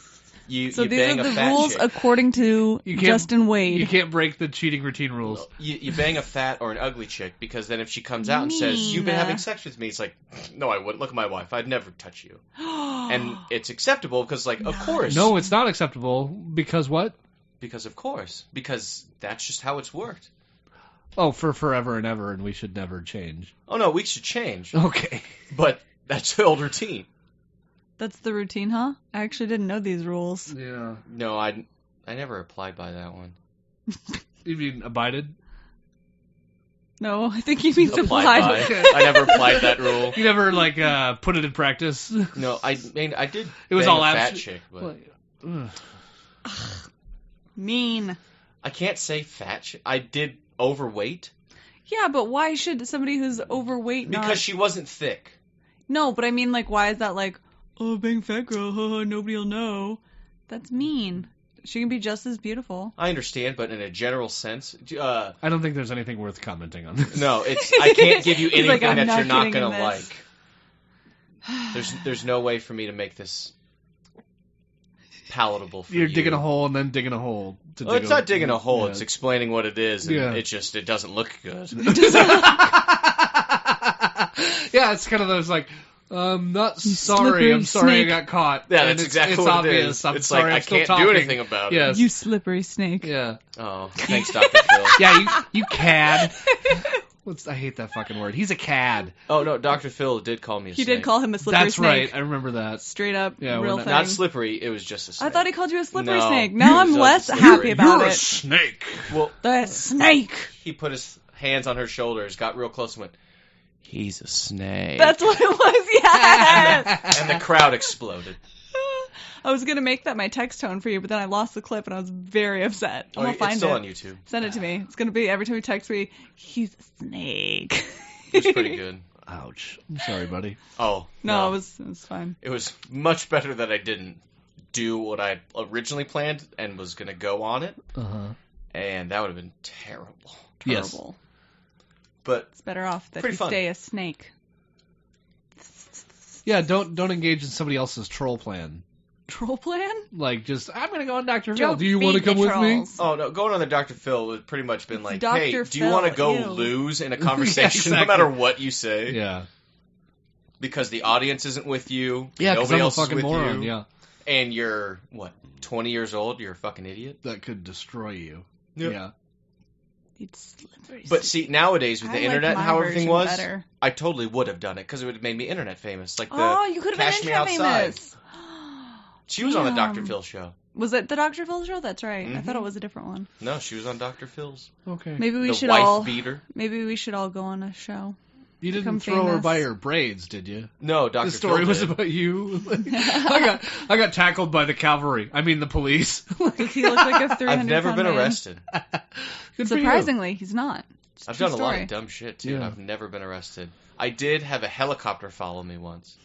You So these bang are a the fat rules chick. according to You can't- Justin Wade. You can't break the cheating routine rules. You bang a fat or an ugly chick because then if she comes out and says, you've been Mean. having sex with me, it's like, no, I wouldn't. Look at my wife. I'd never touch you. And it's acceptable because, like, of course. No, it's not acceptable because what? Because of course. Because that's just how it's worked. Oh, for forever and ever, and we should never change. Oh, no, we should change. Okay. But that's the old routine. That's the routine, huh? I actually didn't know these rules. Yeah. No, I never applied by that one. You mean abided? No, I think he means Applied applied. by. I never applied that rule. You never like put it in practice? No, I mean, I did It was bang all a fat abs- chick, but Well, ugh. Mean. I can't say fat chick. I did overweight Yeah, but why should somebody who's overweight not... because she wasn't thick. No, but I mean, like, why is that like, oh, bang fat girl, haha, nobody'll know. That's mean. She can be just as beautiful. I understand, but in a general sense, I don't think there's anything worth commenting on this. no, it's I can't give you He's anything like, I'm that not you're not getting in gonna this. like. There's no way for me to make this palatable for You're you. digging a hole and then digging a hole. To Well, dig it's not digging a hole. Yeah. It's explaining what it is, and Yeah. it doesn't look good. Yeah, it's kind of those like, not You sorry, slippery I'm sorry snake. I got caught. Yeah, And that's it's, exactly it's what obvious. it is. I'm It's sorry, like I'm I still can't talking. do anything about it. Yes. You slippery snake. Yeah. Oh, thanks, Dr. Phil. Yeah, you cad. I hate that fucking word. He's a cad. Oh no, Dr. Phil did call me a He snake. did call him a slippery That's snake. right. I remember that. Straight up, Yeah, we're real not- thing. Not slippery. It was just a snake. I thought he called you a slippery No. snake. Now I'm You're less a- happy about You're a it. snake. Well, The snake. he put his hands on her shoulders, got real close, and went, "He's a snake." That's what it was. Yes. And the crowd exploded. I was gonna make that my text tone for you, but then I lost the clip and I was very upset. I'm gonna find it's still it. on YouTube. Send it to me. It's gonna be every time you text me, he's a snake. It was pretty good. Ouch. I'm sorry, buddy. Oh No, it was fine. It was much better that I didn't do what I originally planned and was gonna go on it. And that would have been terrible. Terrible. But It's better off that pretty you fun. stay a snake. Yeah, don't engage in somebody else's troll plan. Troll plan? Like, just, I'm going to go on Dr. Phil. Don't Do you want to feed the come with me? trolls. Oh no, going on the Dr. Phil would pretty much been like, Dr. hey, do you Phil, want to go ew. lose in a conversation no exactly. matter what you say? Yeah. Because the audience isn't with you. Yeah, because nobody I'm a else is fucking with moron, you. yeah. And you're, 20 years old? You're a fucking idiot? That could destroy you. Yep. Yeah. It's slippery. But see, nowadays with the I like internet and my how everything version was, better. I totally would have done it because it would have made me internet famous. Like the Oh, you could have Cash been Me internet Outside. famous. She was on the Damn. Dr. Phil show. Was it the Dr. Phil show? That's right. I thought Mhm. it was a different one. No, she was on Dr. Phil's. Okay. Maybe we the should wife all. beater. Maybe we should all go on a show. You didn't become throw her famous. by her braids, did you? No, Dr. The story Phil was did. about you. I got tackled by the cavalry. I mean the police. Does he look like a 300 I've never been man? arrested. Good for you. Surprisingly, he's not. It's I've true done a lot story. of dumb shit too. Yeah. And I've never been arrested. I did have a helicopter follow me once.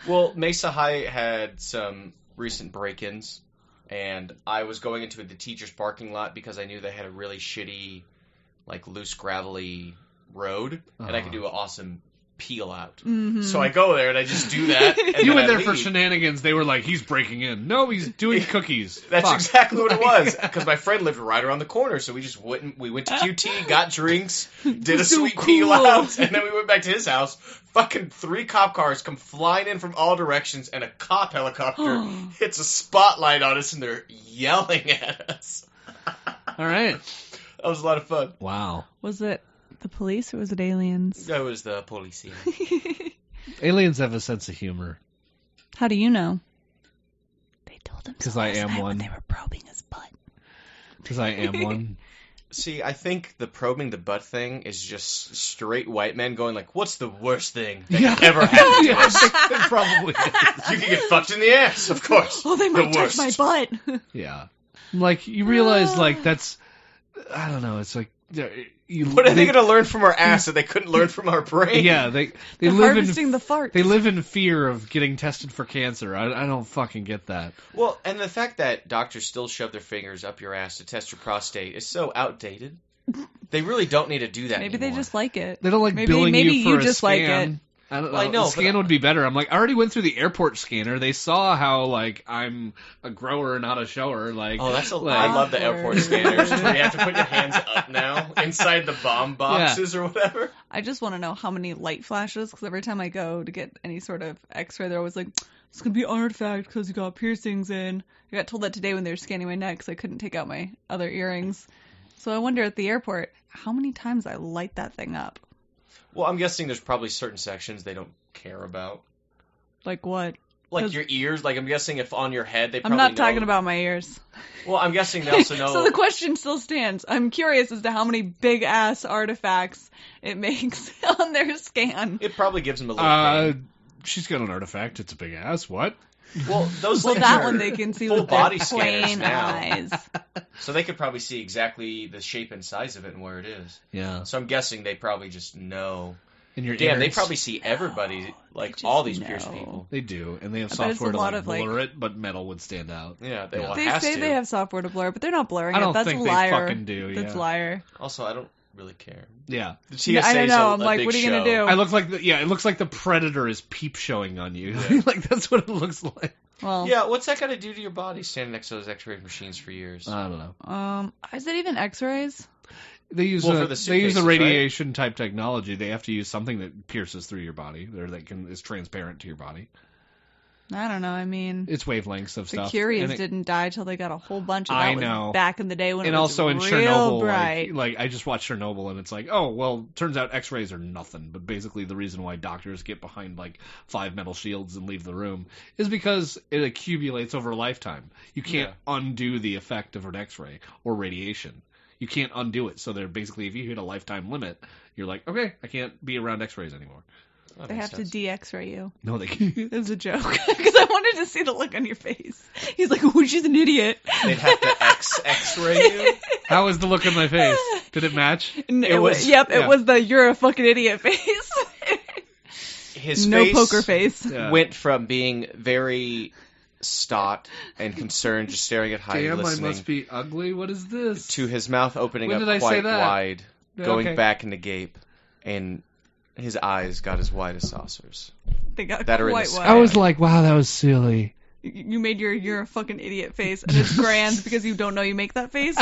Well, Mesa High had some recent break-ins, and I was going into the teacher's parking lot because I knew they had a really shitty, like loose gravelly road, and I could do an awesome peel out. Mm-hmm. So I go there and I just do that. And You then went I there for leave. shenanigans. They were like, he's breaking in. No, he's doing cookies. That's Fuck. exactly what it was. Because my friend lived right around the corner, so we just went. We went to QT, got drinks, did a So sweet cool. peel out, and then we went back to his house. Fucking 3 cop cars come flying in from all directions, and a cop helicopter hits a spotlight on us, and they're yelling at us. All right. That was a lot of fun. Wow. Was it the police or was it aliens? That was the police. Aliens have a sense of humor. How do you know? They told him 'Cause so I last am night when one. they were probing his butt. Because I am one. See, I think the probing the butt thing is just straight white men going like, "What's the worst thing that Yeah. could ever happen to Yeah, us? it probably is. You can get fucked in the ass, of course. Oh, they might the touch worst. my butt. Yeah. Like, you realize, like, that's... I don't know, it's like... What are they going to learn from our ass that they couldn't learn from our brain? Yeah, they They're live harvesting in... the farts. They live in fear of getting tested for cancer. I don't fucking get that. Well, and the fact that doctors still shove their fingers up your ass to test your prostate is so outdated. They really don't need to do that Maybe anymore. they just like it. They don't like Maybe- billing maybe you for you a just like scan. it. I don't know. Well, I know, the scan but- would be better. I'm like, I already went through the airport scanner. They saw how, like, I'm a grower, not a shower. Like, Oh, that's like, I love the airport Awkward. scanners where you have to put your hands up now inside the bomb boxes or whatever. I just want to know how many light flashes, because every time I go to get any sort of x-ray, they're always like, it's going to be an artifact because you got piercings in. I got told that today when they were scanning my neck because I couldn't take out my other earrings. So I wonder at the airport, how many times I light that thing up? Well, I'm guessing there's probably certain sections they don't care about. Like what? Like 'Cause- your ears, like I'm guessing if on your head they I'm probably not know. talking about my ears. Well, I'm guessing they also know. So the question still stands. I'm curious as to how many big ass artifacts it makes on their scan. It probably gives them a little pain. She's got an artifact. It's a big ass. What? Well, those Well, things that are one they can see full with their body scanners plain now. eyes. So they could probably see exactly the shape and size of it and where it is. Yeah. So I'm guessing they probably just know. In your Damn, they ears. probably see everybody, like just all these pierced know. people. They do, and they have I bet it's software a to lot like of, like- blur it, but metal would stand out. Yeah, they Yeah. will They have say to. they have software to blur, but they're not blurring I don't it. That's think a they liar. fucking do, That's yeah. liar. Also, I don't really care. Yeah. The TSA Yeah, I don't is know. a I'm like, big what are you show. gonna do? I look like it looks like the Predator is peep showing on you. Yeah. Like that's what it looks like. Well, Yeah, what's that got to do to your body? Standing next to those X-ray machines for years. I don't know. is it even X-rays? They use Well, a, for the they use a suitcases, right? radiation type technology. They have to use something that pierces through your body, or that is transparent to your body. I don't know. I mean, It's wavelengths of the stuff. Curies And it- didn't die till they got a whole bunch of that. I was know. back in the day when and it was also in real Chernobyl, bright. like I just watched Chernobyl, and it's like, oh well, turns out X-rays are nothing. But basically, the reason why doctors get behind like 5 metal shields and leave the room is because it accumulates over a lifetime. You can't undo the effect of an X-ray or radiation. You can't undo it. So they're basically, if you hit a lifetime limit, you're like, okay, I can't be around X-rays anymore. They have to de-X-ray you. No, they can't. It was a joke. Because I wanted to see the look on your face. He's like, oh, she's an idiot. They'd have to X-ray you? How was the look on my face? Did it match? It was the you're a fucking idiot face. His no face poker face. went from being very stout and concerned, just staring at Heidi, Damn, listening, I must be ugly. What is this? to his mouth opening When up did I say quite that? wide, going Okay. back into gape, and his eyes got as wide as saucers. They got That are in quite the wide. sky. I was like, wow, that was silly. You made your you're a fucking idiot face, and it's grand because you don't know you make that face.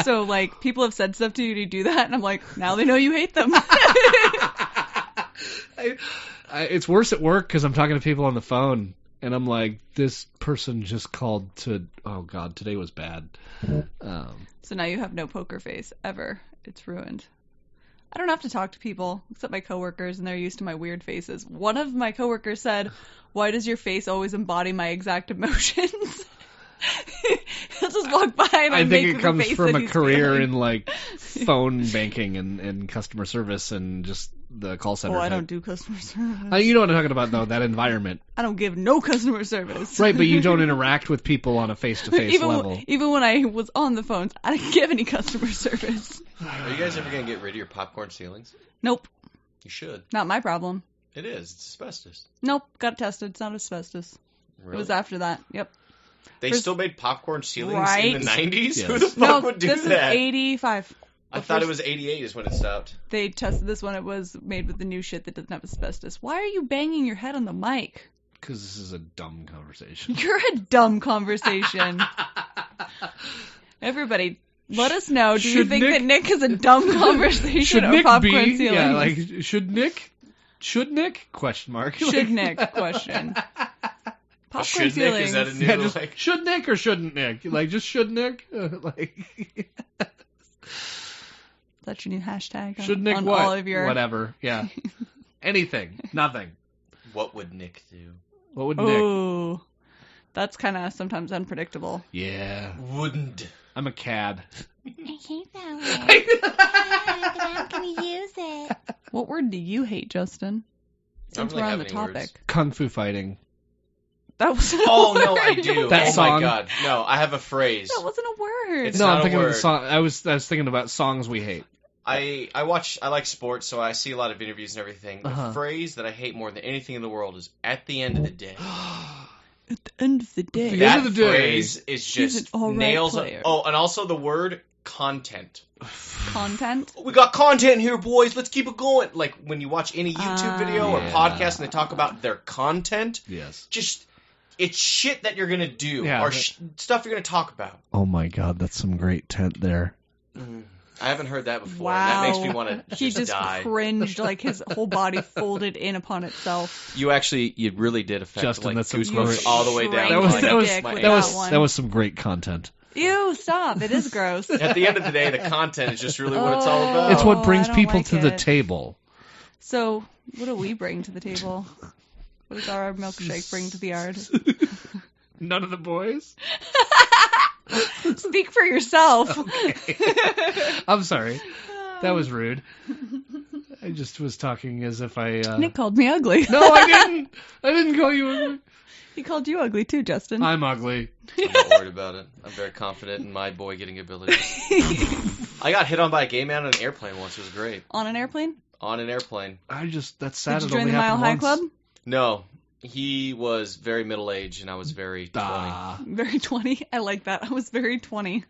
So, like, people have said stuff to you to do that, and I'm like, now they know you hate them. It's worse at work because I'm talking to people on the phone, and I'm like, this person just called to, oh God, today was bad. So now you have no poker face, ever. It's ruined. I don't have to talk to people, except my coworkers, and they're used to my weird faces. One of my coworkers said, why does your face always embody my exact emotions? He'll just walk by and I think make it the comes face from that a he's career feeling. in like phone banking and customer service and just the call center. Oh, I type. don't do customer service. You know what I'm talking about, though, that environment. I don't give no customer service. Right, but you don't interact with people on a face-to-face level. Even when I was on the phones, I didn't give any customer service. Are you guys ever going to get rid of your popcorn ceilings? Nope, You should. not my problem. It is. It's asbestos. Nope, got it tested. It's not asbestos. Really? It was after that. Yep. They First- still made popcorn ceilings Right. in the 90s? Yes. Who the fuck No, would do this that? is 85. I thought it was 88 is when it stopped. They tested this when it was made with the new shit that doesn't have asbestos. Why are you banging your head on the mic? Because this is a dumb conversation. You're a dumb conversation. Everybody, let us know. Do you Should think Nick- that Nick is a dumb conversation Should or Nick popcorn be? ceilings? Yeah, like, should Nick? Question mark. Should Nick? Question. Popcorn Should ceilings. Nick? Is that a new, Yeah, just, like... should Nick or shouldn't Nick? Like, just should Nick? That's your new hashtag Should Nick on what? all of your... Whatever. Yeah. Anything. Nothing. What would Nick do? What would Nick? Oh, that's kind of sometimes unpredictable. Yeah. Wouldn't. I'm a cad. I hate that word. But I'm going to use it. What word do you hate, Justin? I don't Since really we're on have the any topic. words. Kung fu fighting. That wasn't a Oh, word. no, I do. That oh, song. my God. No, I have a phrase. That wasn't a word. It's No, not I'm a thinking of word. the song. I was thinking about songs we hate. I like sports, so I see a lot of interviews and everything. The phrase that I hate more than anything in the world is "at the end of the day." At the end of the day. At the That end of the day, phrase is she's just an all right nails. player. Oh, and also the word content. Content. We got content here, boys. Let's keep it going. Like when you watch any YouTube video or Yeah. podcast and they talk about their content, Yes. just it's shit that you're gonna do Yeah, or but- stuff you're gonna talk about. Oh my God, that's some great tent there. I haven't heard that before. Wow. And that makes me want to He just die. cringed, like his whole body folded in upon itself. You really did affect Justin, like that's some goosebumps great- all the way down. Shrank That was like that a was dick my with that that was one. that was some great content. Ew, stop. It is gross. At the end of the day, the content is just really what it's all about. It's what brings I don't people like to the it. table. So, what do we bring to the table? What does our milkshake bring to the yard? None of the boys. Speak for yourself. I'm sorry. That was rude. I just was talking as if I. Nick called me ugly. No, I didn't. I didn't call you ugly. He called you ugly too, Justin. I'm ugly. I'm not worried about it. I'm very confident in my boy getting abilities. I got hit on by a gay man on an airplane once. It was great. On an airplane? On an airplane. That's sad. Did you it join only the Mile happened High once. Club? No, he was very middle-aged and I was very 20. Ah. Very 20. I like that. I was very 20.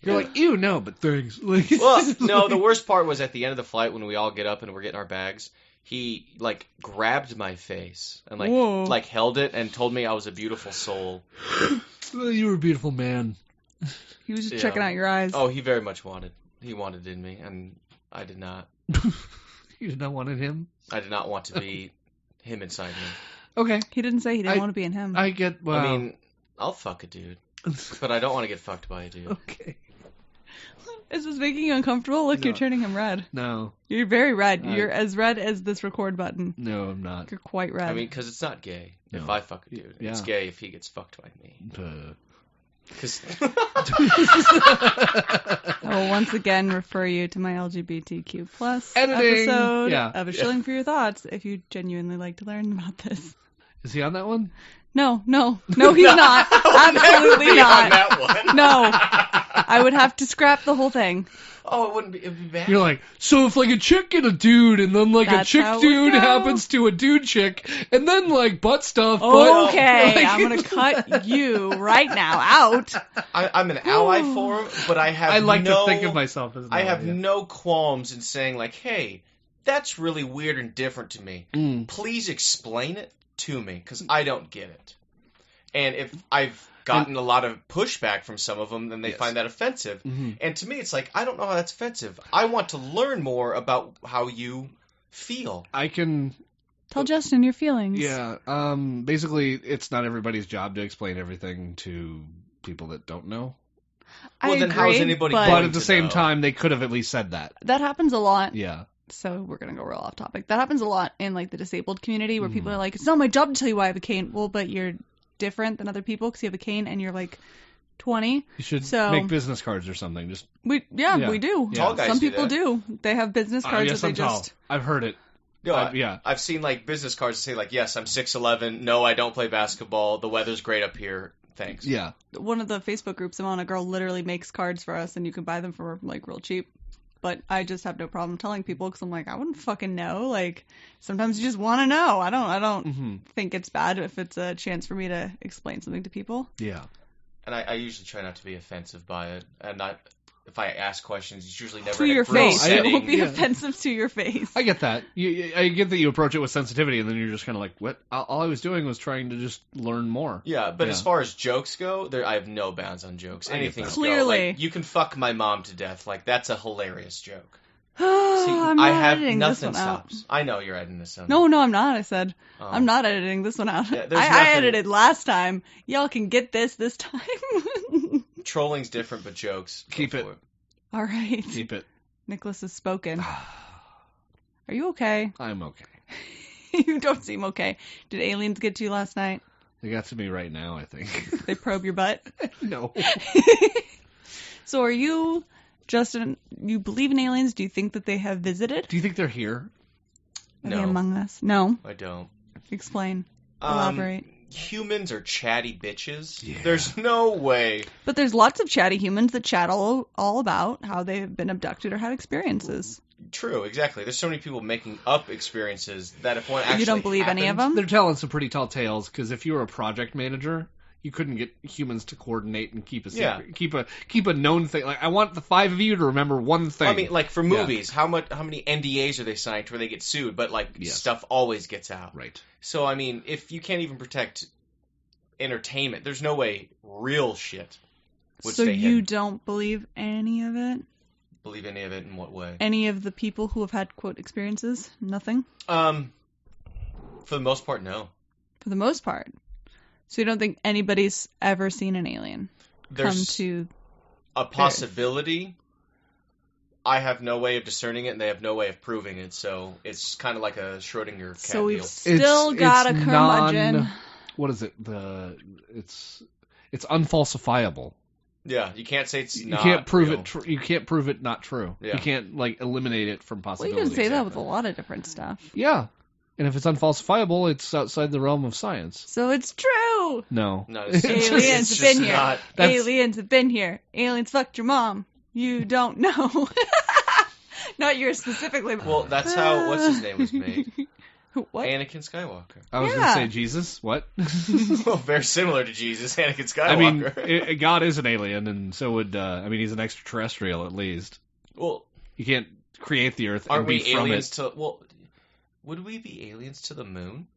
You're like, ew, no, but thanks. Like, Well, no, the worst part was at the end of the flight when we all get up and we're getting our bags. He like grabbed my face and Whoa. like held it and told me I was a beautiful soul. You were a beautiful man. He was just Yeah. checking out your eyes. Oh, he very much wanted. He wanted in me, and I did not. You did not want him. I did not want to be him inside me. Okay, He didn't say he didn't I- want to be in him. I get. Well, I mean, I'll fuck a dude, but I don't want to get fucked by a dude. okay. Is this making you uncomfortable? Look, No. you're turning him red. No, You're very red. I- You're as red as this record button. no, I'm not. You're quite red. I mean, because it's not gay if No. I fuck a dude. It's Yeah. gay if he gets fucked by me. Because I will once again refer you to my LGBTQ plus Editing. episode Yeah. of A Shilling for Your Thoughts if you genuinely like to learn about this. Is he on that one? No, he's not. Absolutely on not. that one. No, I would have to scrap the whole thing. Oh, it wouldn't be. It'd be bad. You're like, so if like a chick and a dude, and then like That's a chick how it would dude go. happens to a dude chick, and then like butt stuff. Okay, but, like, I'm gonna cut you right now out. I'm an ally for him, but I have I like no, to think of myself as an I have ally, yeah. no qualms in saying like, hey, that's really weird and different to me. Mm. Please explain it to me, because I don't get it. And if I've gotten a lot of pushback from some of them, then they Yes. find that offensive. Mm-hmm. And to me, it's like, I don't know how that's offensive. I want to learn more about how you feel. I can. Tell Justin your feelings. Yeah. Basically, it's not everybody's job to explain everything to people that don't know. I Well, then agree, how is anybody but But at the to same know. time, they could have at least said that. that happens a lot. Yeah. So we're gonna go real off topic. That happens a lot in like the disabled community where Mm-hmm. people are like, "It's not my job to tell you why I have a cane." Well, but you're different than other people because you have a cane and you're like 20. You should So- make business cards or something. Just Yeah. We do. Yeah. Tall guys Some do people that. do. They have business cards yes, that they I'm tall. just. I've heard it. No, yeah. I've seen like business cards that say like, yes, I'm 6'11". No, I don't play basketball. The weather's great up here. Thanks. Yeah. One of the Facebook groups I'm on, a girl literally makes cards for us, and you can buy them for like real cheap. But I just have no problem telling people because I'm like, I wouldn't fucking know. Like, sometimes you just want to know. I don't Mm-hmm. think it's bad if it's a chance for me to explain something to people. Yeah. And I usually try not to be offensive by it. And not, if I ask questions, it's usually never To in a your group face. I- It setting. won't be Yeah. offensive to your face. I get that. I get that you approach it with sensitivity, and then you're just kind of like, what? All I was doing was trying to just learn more. Yeah, but Yeah. as far as jokes go, I have no bounds on jokes. I get Anything that. Clearly. Like, you can fuck my mom to death. Like, that's a hilarious joke. See, I'm not I have editing nothing this one out. stops. I know you're editing this one. No, I'm not. I said Oh. I'm not editing this one out. Yeah, there's I nothing- edited last time. Y'all can get this time. Trolling's different, but jokes. go Keep it. for All right. Keep it. Nicholas has spoken. Are you okay? I'm okay. You don't seem okay. Did aliens get to you last night? They got to me right now, I think. They probe your butt? No. So are you, Justin, you believe in aliens? Do you think that they have visited? Do you think they're here? Are No. they among us? No. I don't. Explain. Elaborate. Humans are chatty bitches. Yeah. There's no way. But there's lots of chatty humans that chat all about how they have been abducted or had experiences. True, exactly. There's so many people making up experiences that if one actually You don't believe any of happened- them? They're telling some pretty tall tales, because if you were a project manager, you couldn't get humans to coordinate and keep a secret, keep a known thing. Like, I want the 5 of you to remember one thing. I mean, like for movies, how many NDAs are they signed to where they get sued? But like Yes. stuff always gets out. Right. So I mean, if you can't even protect entertainment, there's no way real shit would So stay you hidden. don't believe any of it? Believe any of it in what way? Any of the people who have had, quote, experiences? Nothing? For the most part, no. For the most part. So you don't think anybody's ever seen an alien come There's to... a possibility. I have no way of discerning it, and they have no way of proving it. So it's kind of like a Schrodinger cat So we've deal. still got a curmudgeon. What is it? It's unfalsifiable. Yeah, you can't say it's You not. can't prove real. it. You can't prove it not true. Yeah. You can't like eliminate it from Well, you possibility. can say that with exactly. a lot of different stuff. Yeah, and if it's unfalsifiable, it's outside the realm of science. So it's true! No. No, it's Aliens it's have just been here. not- Aliens have been here. Aliens fucked your mom. You don't know. Not yours specifically. Well, that's how what's his name was made. What? Anakin Skywalker. I was Yeah. going to say Jesus. What? Well, very similar to Jesus, Anakin I mean, Skywalker. God is an alien, and so would he's an extraterrestrial at least. Well, You can't create the Earth aren't and be we from aliens it. to? Well, would we be aliens to the moon?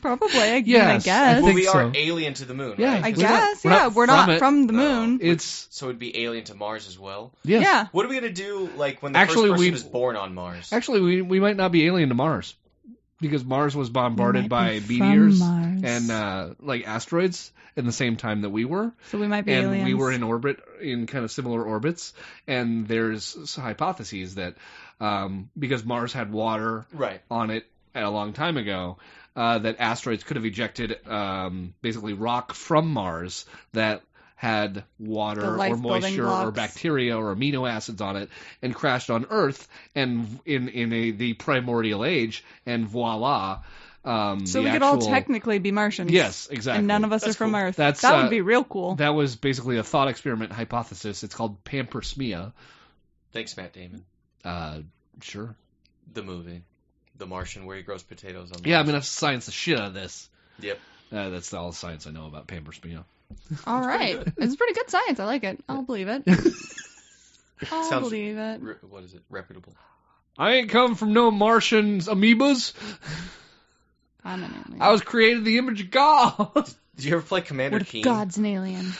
Probably, I Yes, guess. I Well, think we so. are alien to the moon, Yeah, right? I We're guess, not we're from not it. from the No. moon. It's So it'd be alien to Mars as well. yes. Yeah. What are we gonna do, like when the Actually, first person we- was born on Mars? Actually, we might not be alien to Mars, because Mars was bombarded might by be meteors from Mars. and like asteroids in the same time that we were. So we might be And aliens. we were in orbit, in kind of similar orbits, and there's hypotheses that because Mars had water Right. on it, a long time ago that asteroids could have ejected basically rock from Mars that had water or moisture or bacteria or amino acids on it and crashed on Earth and in the primordial age, and voila. So we could all technically be Martians. Yes, exactly. And none of us are from cool. Earth. That would be real cool. That was basically a thought experiment hypothesis. It's called pampersmia. Thanks, Matt Damon. Sure. The movie. The Martian, where he grows potatoes on the Yeah, I'm going to science the shit out of this. Yep. That's all the science I know about pampersmia. All right. It's pretty good science. I like it. I'll believe it. I'll believe it. What is it? Reputable. I ain't come from no Martians amoebas. I'm an alien. I was created in the image of God. Did you ever play Commander What if Keen? God's an alien?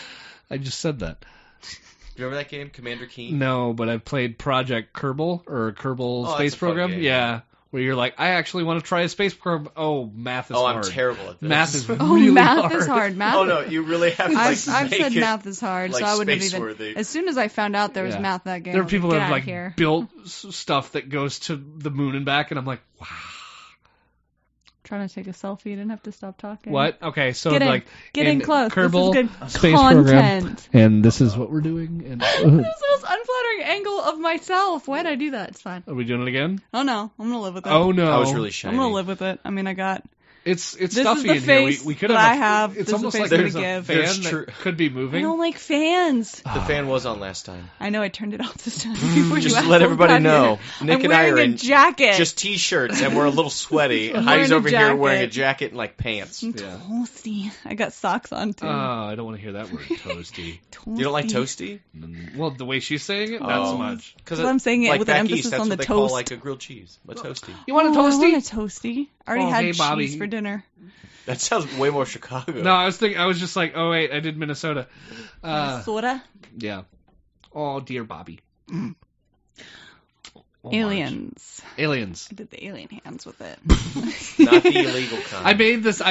I just said that. Do you remember that game, Commander Keen? No, but I've played Project Kerbal or Kerbal Space that's a fun Program. game. Yeah. Where you're like, I actually want to try a space program. Oh, math is hard. I'm terrible at this. Math is Oh, really math hard. is hard. Math. Oh no, you really have to I've make said it, math is hard, like, so I wouldn't have even. space-worthy. As soon as I found out there was Yeah. math in that game, There I are was people like, that get have out like of here. built stuff that goes to the moon and back, and I'm like, wow. Trying to take a selfie, you didn't have to stop talking. What? Okay, so Get in. like Get in close. Kerbal This is good Space content. Program, and this is what we're doing. And That was the most unflattering angle of myself. Why'd I do that? It's fine. are we doing it again? Oh no, I'm gonna live with it. Oh no, I was really I'm shiny. gonna live with it. I mean, I got. It's This stuffy is the in here. face We could that have. I have. It's This is almost the like face there's I'm a gonna fan give. that could be I moving. don't like fans. The fan was on last time. I know I turned it off this time. Before Just you to let assholes everybody got know, here. Nick I'm and I wearing are a in jacket. just t-shirts, and we're a little sweaty. I'm Heidi's wearing a over here wearing a jacket. jacket and like pants. I'm You toasty. I got socks on too. I don't want to hear that word, toasty. don't like toasty? Well, the way she's saying it, not so much. Because Well, I'm saying it like with an back emphasis east, that's on what the they call toast. like a grilled cheese. A toasty. You want a I toasty? want a toasty. I already had hey, Bobby. cheese for dinner. That sounds way more Chicago. No, I was just like, oh wait, I did Minnesota. Minnesota. Yeah. Oh dear, Bobby. Oh, Aliens. Marge. Aliens. I did the alien hands with it. Not the illegal kind. I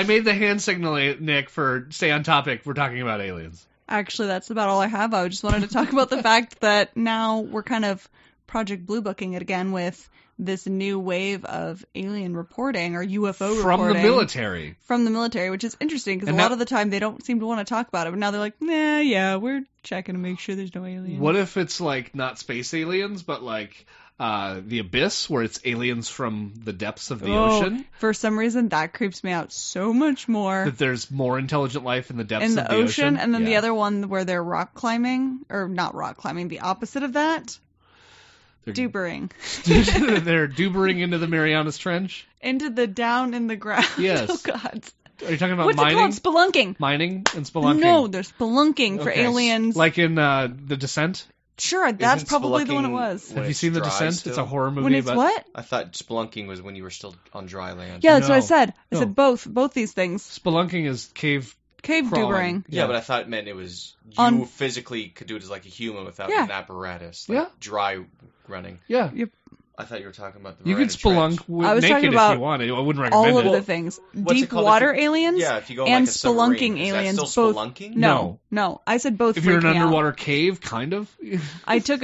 made the hand signal, Nick, for stay on topic. We're talking about aliens. Actually, that's about all I have. I just wanted to talk about the fact that now we're kind of Project Blue Booking it again with this new wave of alien reporting or UFO From reporting. the military. From the military, which is interesting because a And lot that- of the time they don't seem to want to talk about it. But now they're like, nah, yeah, we're checking to make sure there's no aliens. What if it's like not space aliens, but like the abyss, where it's aliens from the depths of the ocean? For some reason, that creeps me out so much more. That there's more intelligent life in the depths In of the the ocean. and then the Yeah. other one where they're rock climbing, or not rock climbing, the opposite of that, They're- dubering. They're dubering into the Marianas Trench. Into the down in the ground. Yes. Oh, God. Are you talking about What's mining? it called? Spelunking. Mining and spelunking. No, there's spelunking for Okay. aliens. Like in The Descent? Sure, that's Isn't probably the one it spelunking was. when Have you it's seen The dry Descent? still? It's a horror movie When it's about... what? I thought spelunking was when you were still on dry land. Yeah, that's what I No. said. I No. said both these things. Spelunking is cave Cave crawling. dubering. Yeah, but I thought it meant it was you On- physically could do it as like a human without Yeah. an apparatus. Like Yeah. dry running. Yeah. I thought you were talking about the You can Miranda spelunk Trench. I was talking naked if about you wanted. I wouldn't recommend All it. of the things. what's it Deep called if water you- aliens Yeah, if you go in and like a submarine, spelunking is aliens. that still both. spelunking? No. I said both. If you're in freak an me out. underwater cave, kind of. I took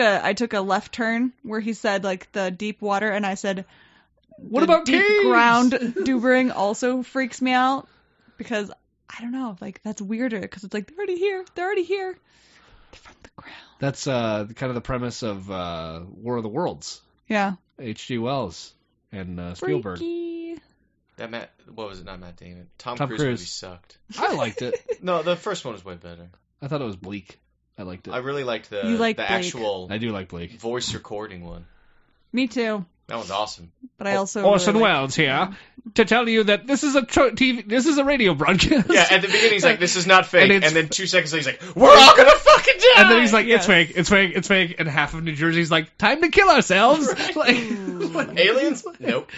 a left turn where he said like the deep water, and I said What the about deep caves? ground dubering also freaks me out because I don't know, like that's weirder because it's like they're already here, they're from the ground. That's kind of the premise of War of the Worlds. Yeah, H.G. Wells and Spielberg. freaky. That what was it? Not Matt Damon. Tom Tom Cruise Cruise. movie sucked. I liked it. No, the first one was way better. I thought it was bleak. I liked it. I really liked the You like the Blake. actual I do like Blake. voice recording one. Me too, That was awesome. but I also Orson really Welles here to tell you that this is a this is a radio broadcast. Yeah, at the beginning he's like, "This is not fake," And and, it's- then 2 seconds later he's like, "We're all gonna fucking die." And then he's like, Yes. "It's fake, it's fake, it's fake," and half of New Jersey's like, "Time to kill ourselves." Like, "Aliens? Nope."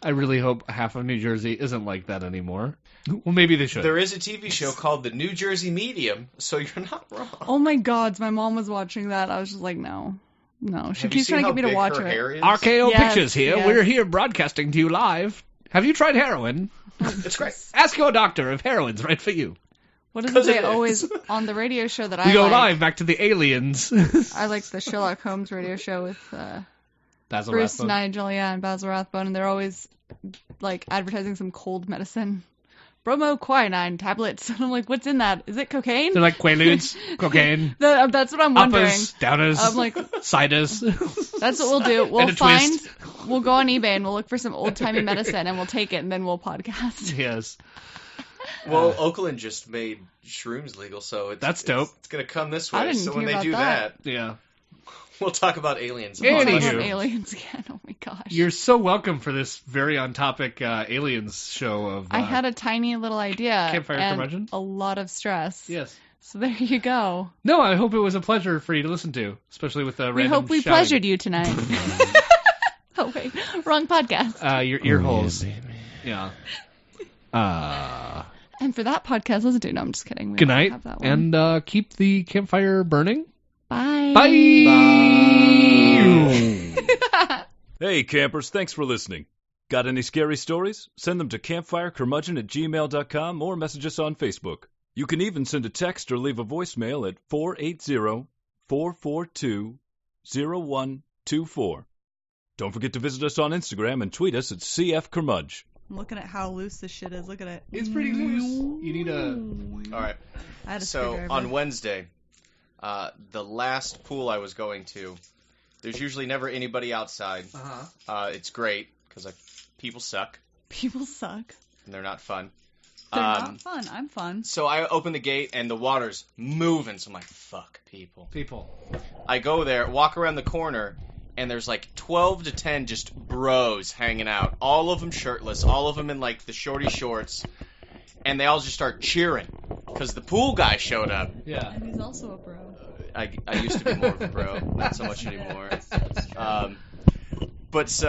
I really hope half of New Jersey isn't like that anymore. Well, maybe they should. There is a TV show called The New Jersey Medium, so you're not wrong. Oh my God, my mom was watching that. I was just like, no. She Have you keeps seen trying to how get me to big watch her it. hair is? RKO Yes, Pictures here. yes. We're here broadcasting to you live. Have you tried heroin? It's great. Ask your doctor if heroin's right for you. What is 'Cause it they it is. always on the radio show that We I go like? live back to the aliens. I like the Sherlock Holmes radio show with That Basil Bruce, Rathbone. Nigel, and Basil Rathbone, and they're always like advertising some cold medicine. Bromoquinine tablets. And I'm like, what's in that? Is it cocaine? They're like Quaaludes, cocaine, That's what I'm wondering. uppers, downers, I'm like, ciders. that's what we'll do. And a We'll go on eBay and we'll look for some old-timey medicine and we'll take it and then we'll podcast. Yes. Well, Oakland just made shrooms legal, so That's dope. It's going to come this I way. didn't So when hear they about do that. Yeah. we'll talk about aliens. Anywho. Talk Anywho. about aliens again. Oh my gosh. You're so welcome for this very on-topic aliens show of... I had a tiny little idea Campfire and Curmudgeon? a lot of stress. Yes. So there you go. No, I hope it was a pleasure for you to listen to, especially with the We random hope we shouting. pleasured you tonight. Oh wait, wrong podcast. Your ear holes. Yeah. And for that podcast, listen to. No, I'm just kidding. We Good don't night, have that one. and keep the campfire burning. Bye. Bye. Hey, campers, thanks for listening. Got any scary stories? Send them to campfirecurmudgeon@gmail.com or message us on Facebook. You can even send a text or leave a voicemail at 480-442-0124. Don't forget to visit us on Instagram and tweet us at CFCurmudge. I'm looking at how loose this shit is. Look at it. It's pretty loose. You need a... All right. I had a So screwdriver. on Wednesday, the last pool I was going to, there's usually never anybody outside. It's great because people suck People suck. and they're not fun. They're not fun. I'm fun. So I open the gate and the water's moving. So I'm like, fuck people. I go there, walk around the corner, and there's like 12 to 10 just bros hanging out. All of them shirtless, all of them in like the shorty shorts. And they all just start cheering because the pool guy showed up. Yeah. And he's also a bro. I used to be more of a bro, not so much anymore. But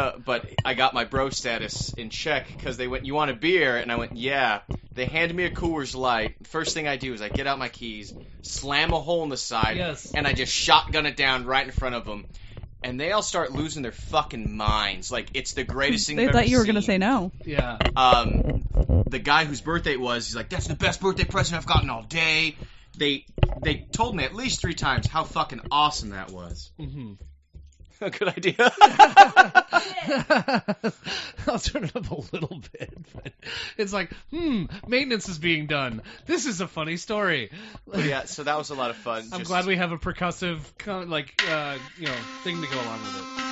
I got my bro status in check because they went, "You want a beer?" And I went, "Yeah." They handed me a Coors Light. First thing I do is I get out my keys, slam a hole in the side, Yes. and I just shotgun it down right in front of them. And they all start losing their fucking minds. Like, it's the greatest thing They they've thought ever you were seen. going to say no. Yeah. The guy whose birthday it was, he's like, "That's the best birthday present I've gotten all day." They told me at least 3 times how fucking awesome that was. Mm-hmm. A good idea. I'll turn it up a little bit. But it's like, maintenance is being done. This is a funny story. But yeah, so that was a lot of fun. I'm glad we have a percussive, thing to go along with it.